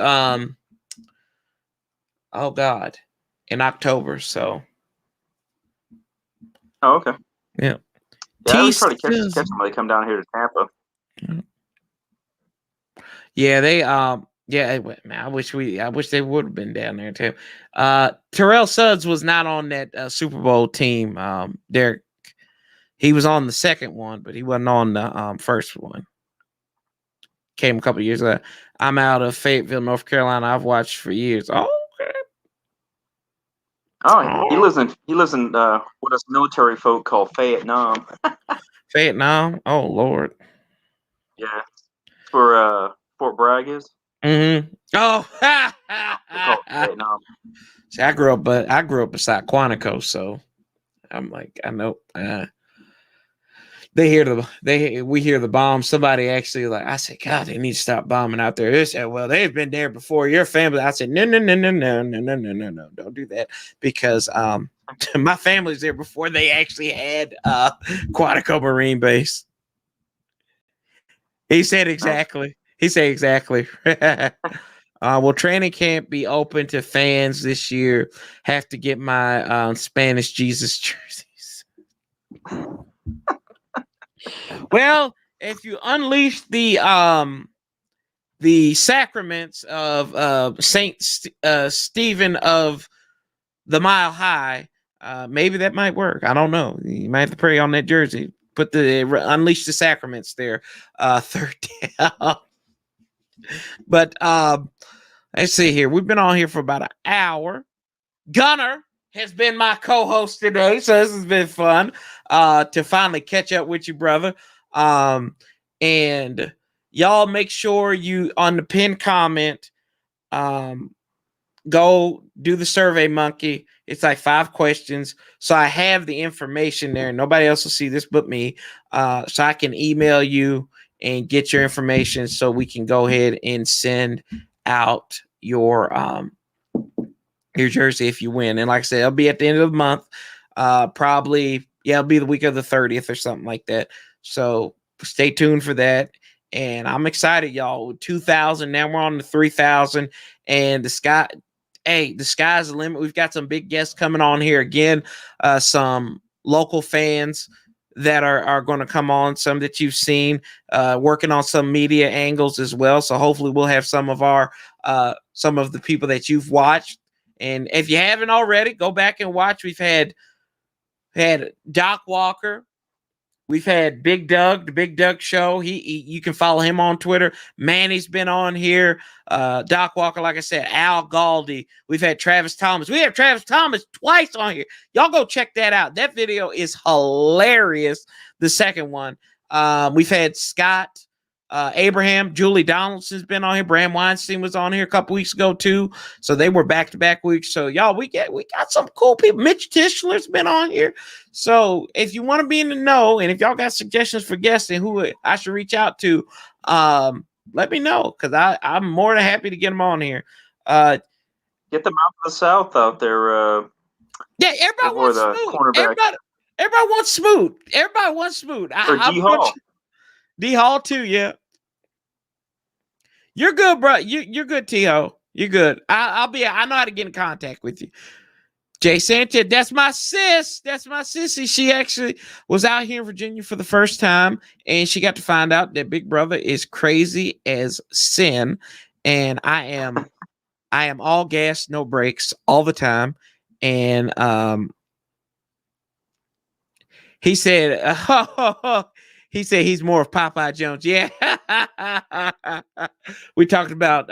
Oh God, in October. So. Oh, okay. Yeah. I always try to catch them when they come down here to Tampa. Yeah, they man, I wish they would have been down there too. Terrell Suggs was not on that Super Bowl team. Derek, he was on the second one, but he wasn't on the first one. Came a couple of years ago. I'm out of Fayetteville, North Carolina. I've watched for years. Oh, okay. Oh, he lives in what us military folk call Vietnam. Vietnam? Oh Lord. Yeah, it's where Fort Bragg is. Mm-hmm. Oh, Vietnam. See, I grew up beside Quantico, so I'm like, I know. We hear the bombs. Somebody actually I said, God, they need to stop bombing out there. They said, well, they've been there before. Your family. I said, no, don't do that because my family's there before they actually had Quantico Marine Base. He said exactly. Will training camp be open to fans this year? Have to get my Spanish Jesus jerseys. Well, if you unleash the sacraments of Saint Stephen of the Mile High, maybe that might work. I don't know. You might have to pray on that jersey. Put unleash the sacraments there. Third down. But let's see here. We've been on here for about an hour. Gunner has been my co-host today, so this has been fun to finally catch up with you, brother. And y'all make sure you on the pinned comment go do the Survey Monkey. It's like 5 questions, so I have the information there. Nobody else will see this but me, so I can email you and get your information so we can go ahead and send out your jersey if you win. And like I said, it'll be at the end of the month. Probably, yeah, it'll be the week of the 30th or something like that. So stay tuned for that. And I'm excited, y'all. 2,000, now we're on the 3,000, and the sky's the limit. We've got some big guests coming on here again. Some local fans that are going to come on, some that you've seen, working on some media angles as well. So hopefully we'll have some of the people that you've watched. And if you haven't already, go back and watch. We've had Doc Walker. We've had Big Doug, the Big Doug Show. He you can follow him on Twitter. Manny's been on here. Doc Walker, like I said, Al Galdi. We've had Travis Thomas. We have Travis Thomas twice on here. Y'all go check that out. That video is hilarious. The second one. We've had Scott Abraham. Julie Donaldson's been on here. Bram Weinstein was on here a couple weeks ago too. So they were back-to-back weeks. So y'all, we got some cool people. Mitch Tischler's been on here. So if you want to be in the know, and if y'all got suggestions for guests and who I should reach out to, let me know, because I'm more than happy to get them on here. Get them out to the South out there. Yeah, everybody wants Smoot. Everybody wants Smoot. Everybody wants Smoot. Or D-Hall. D-Hall too, yeah. You're good, bro. You're good, T.O. You're good. I know how to get in contact with you. Jay Sanchez, that's my sis. That's my sissy. She actually was out here in Virginia for the first time, and she got to find out that Big Brother is crazy as sin. And I am all gas, no brakes, all the time. And he said, he said he's more of Popeye Jones. Yeah. We talked about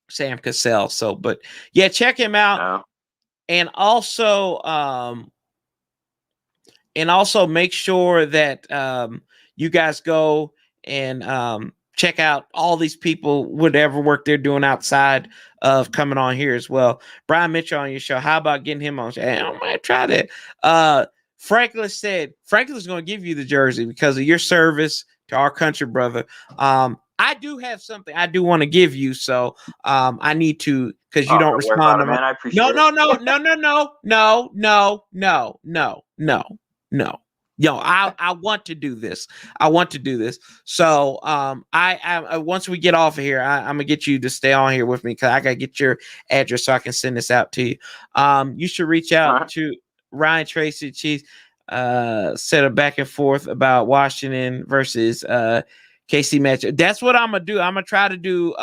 Sam Cassell. So, but yeah, check him out. No. And also make sure that you guys go and check out all these people, whatever work they're doing outside of coming on here as well. Brian Mitchell on your show. How about getting him on? I might try that. Franklin said Franklin's going to give you the jersey because of your service to our country, brother. I do have something I do want to give you, so I need to, because you don't respond to man. I appreciate no. Yo, I want to do this. So I once we get off of here, I'm gonna get you to stay on here with me, because I gotta get your address so I can send this out to you. You should reach out to Ryan Tracy. She's said a back and forth about Washington versus KC match. That's what I'm gonna do. I'm gonna try to do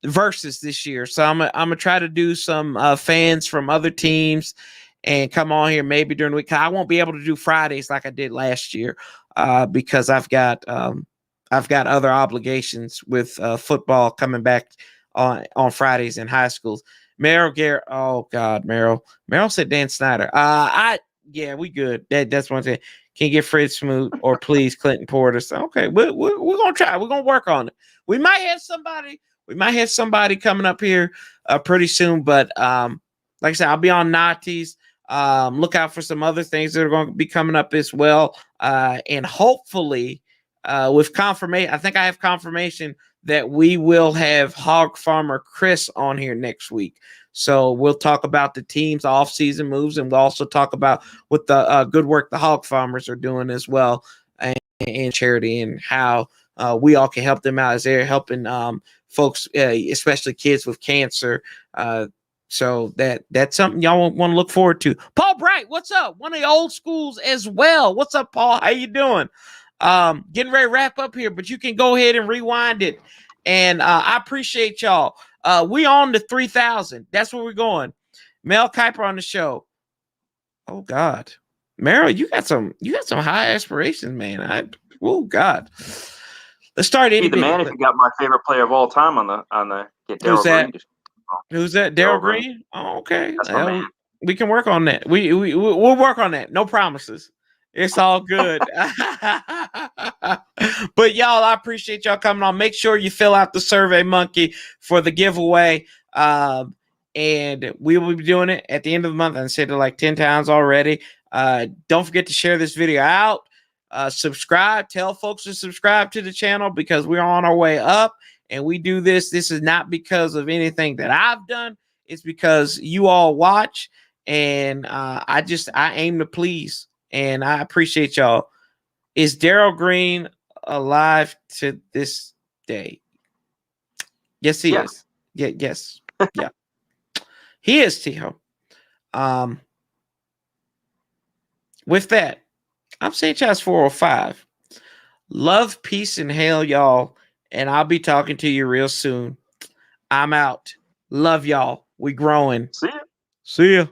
versus this year. So I'm gonna try to do some fans from other teams and come on here maybe during the week. I won't be able to do Fridays like I did last year because I've got other obligations with football coming back on Fridays in high schools. Meryl Garrett, oh God, Meryl said Dan Snyder. Yeah, we good. That's one thing. Can you get Fred Smoot or please Clinton Porter? So, okay, we're gonna try. We're gonna work on it. We might have somebody coming up here pretty soon. But like I said, I'll be on Natty's. Look out for some other things that are going to be coming up as well. And hopefully, with confirmation, I think I have confirmation that we will have Hog Farmer Chris on here next week. So we'll talk about the team's off-season moves, and we'll also talk about what the good work the Hog Farmers are doing as well, and charity, and how we all can help them out as they're helping folks, especially kids with cancer. So that's something y'all want to look forward to. Paul Bright, what's up? One of the old schools as well. What's up, Paul? How you doing? Getting ready to wrap up here, but you can go ahead and rewind it. And I appreciate y'all. We on to 3,000. That's where we're going. Mel Kiper on the show. Oh God, Meryl, you got some high aspirations, man. Oh God. Let's start. Be the man if you got my favorite player of all time on the get Darryl Green. Who's that? Darryl Green? Oh, okay. Well, we can work on that. We'll work on that. No promises. It's all good. But y'all, I appreciate y'all coming on. Make sure you fill out the Survey Monkey for the giveaway. And we will be doing it at the end of the month. I said it like 10 times already. Don't forget to share this video out. Subscribe. Tell folks to subscribe to the channel, because we're on our way up. And we do this. This is not because of anything that I've done. It's because you all watch. and I aim to please, and I appreciate y'all. Is Daryl Green alive to this day? Yes, he is. Yeah, yes, yeah, he is. Tiho. With that, I'm Sanchez 405. Love, peace, and hail, y'all. And I'll be talking to you real soon. I'm out. Love y'all. We growing. See ya. See ya.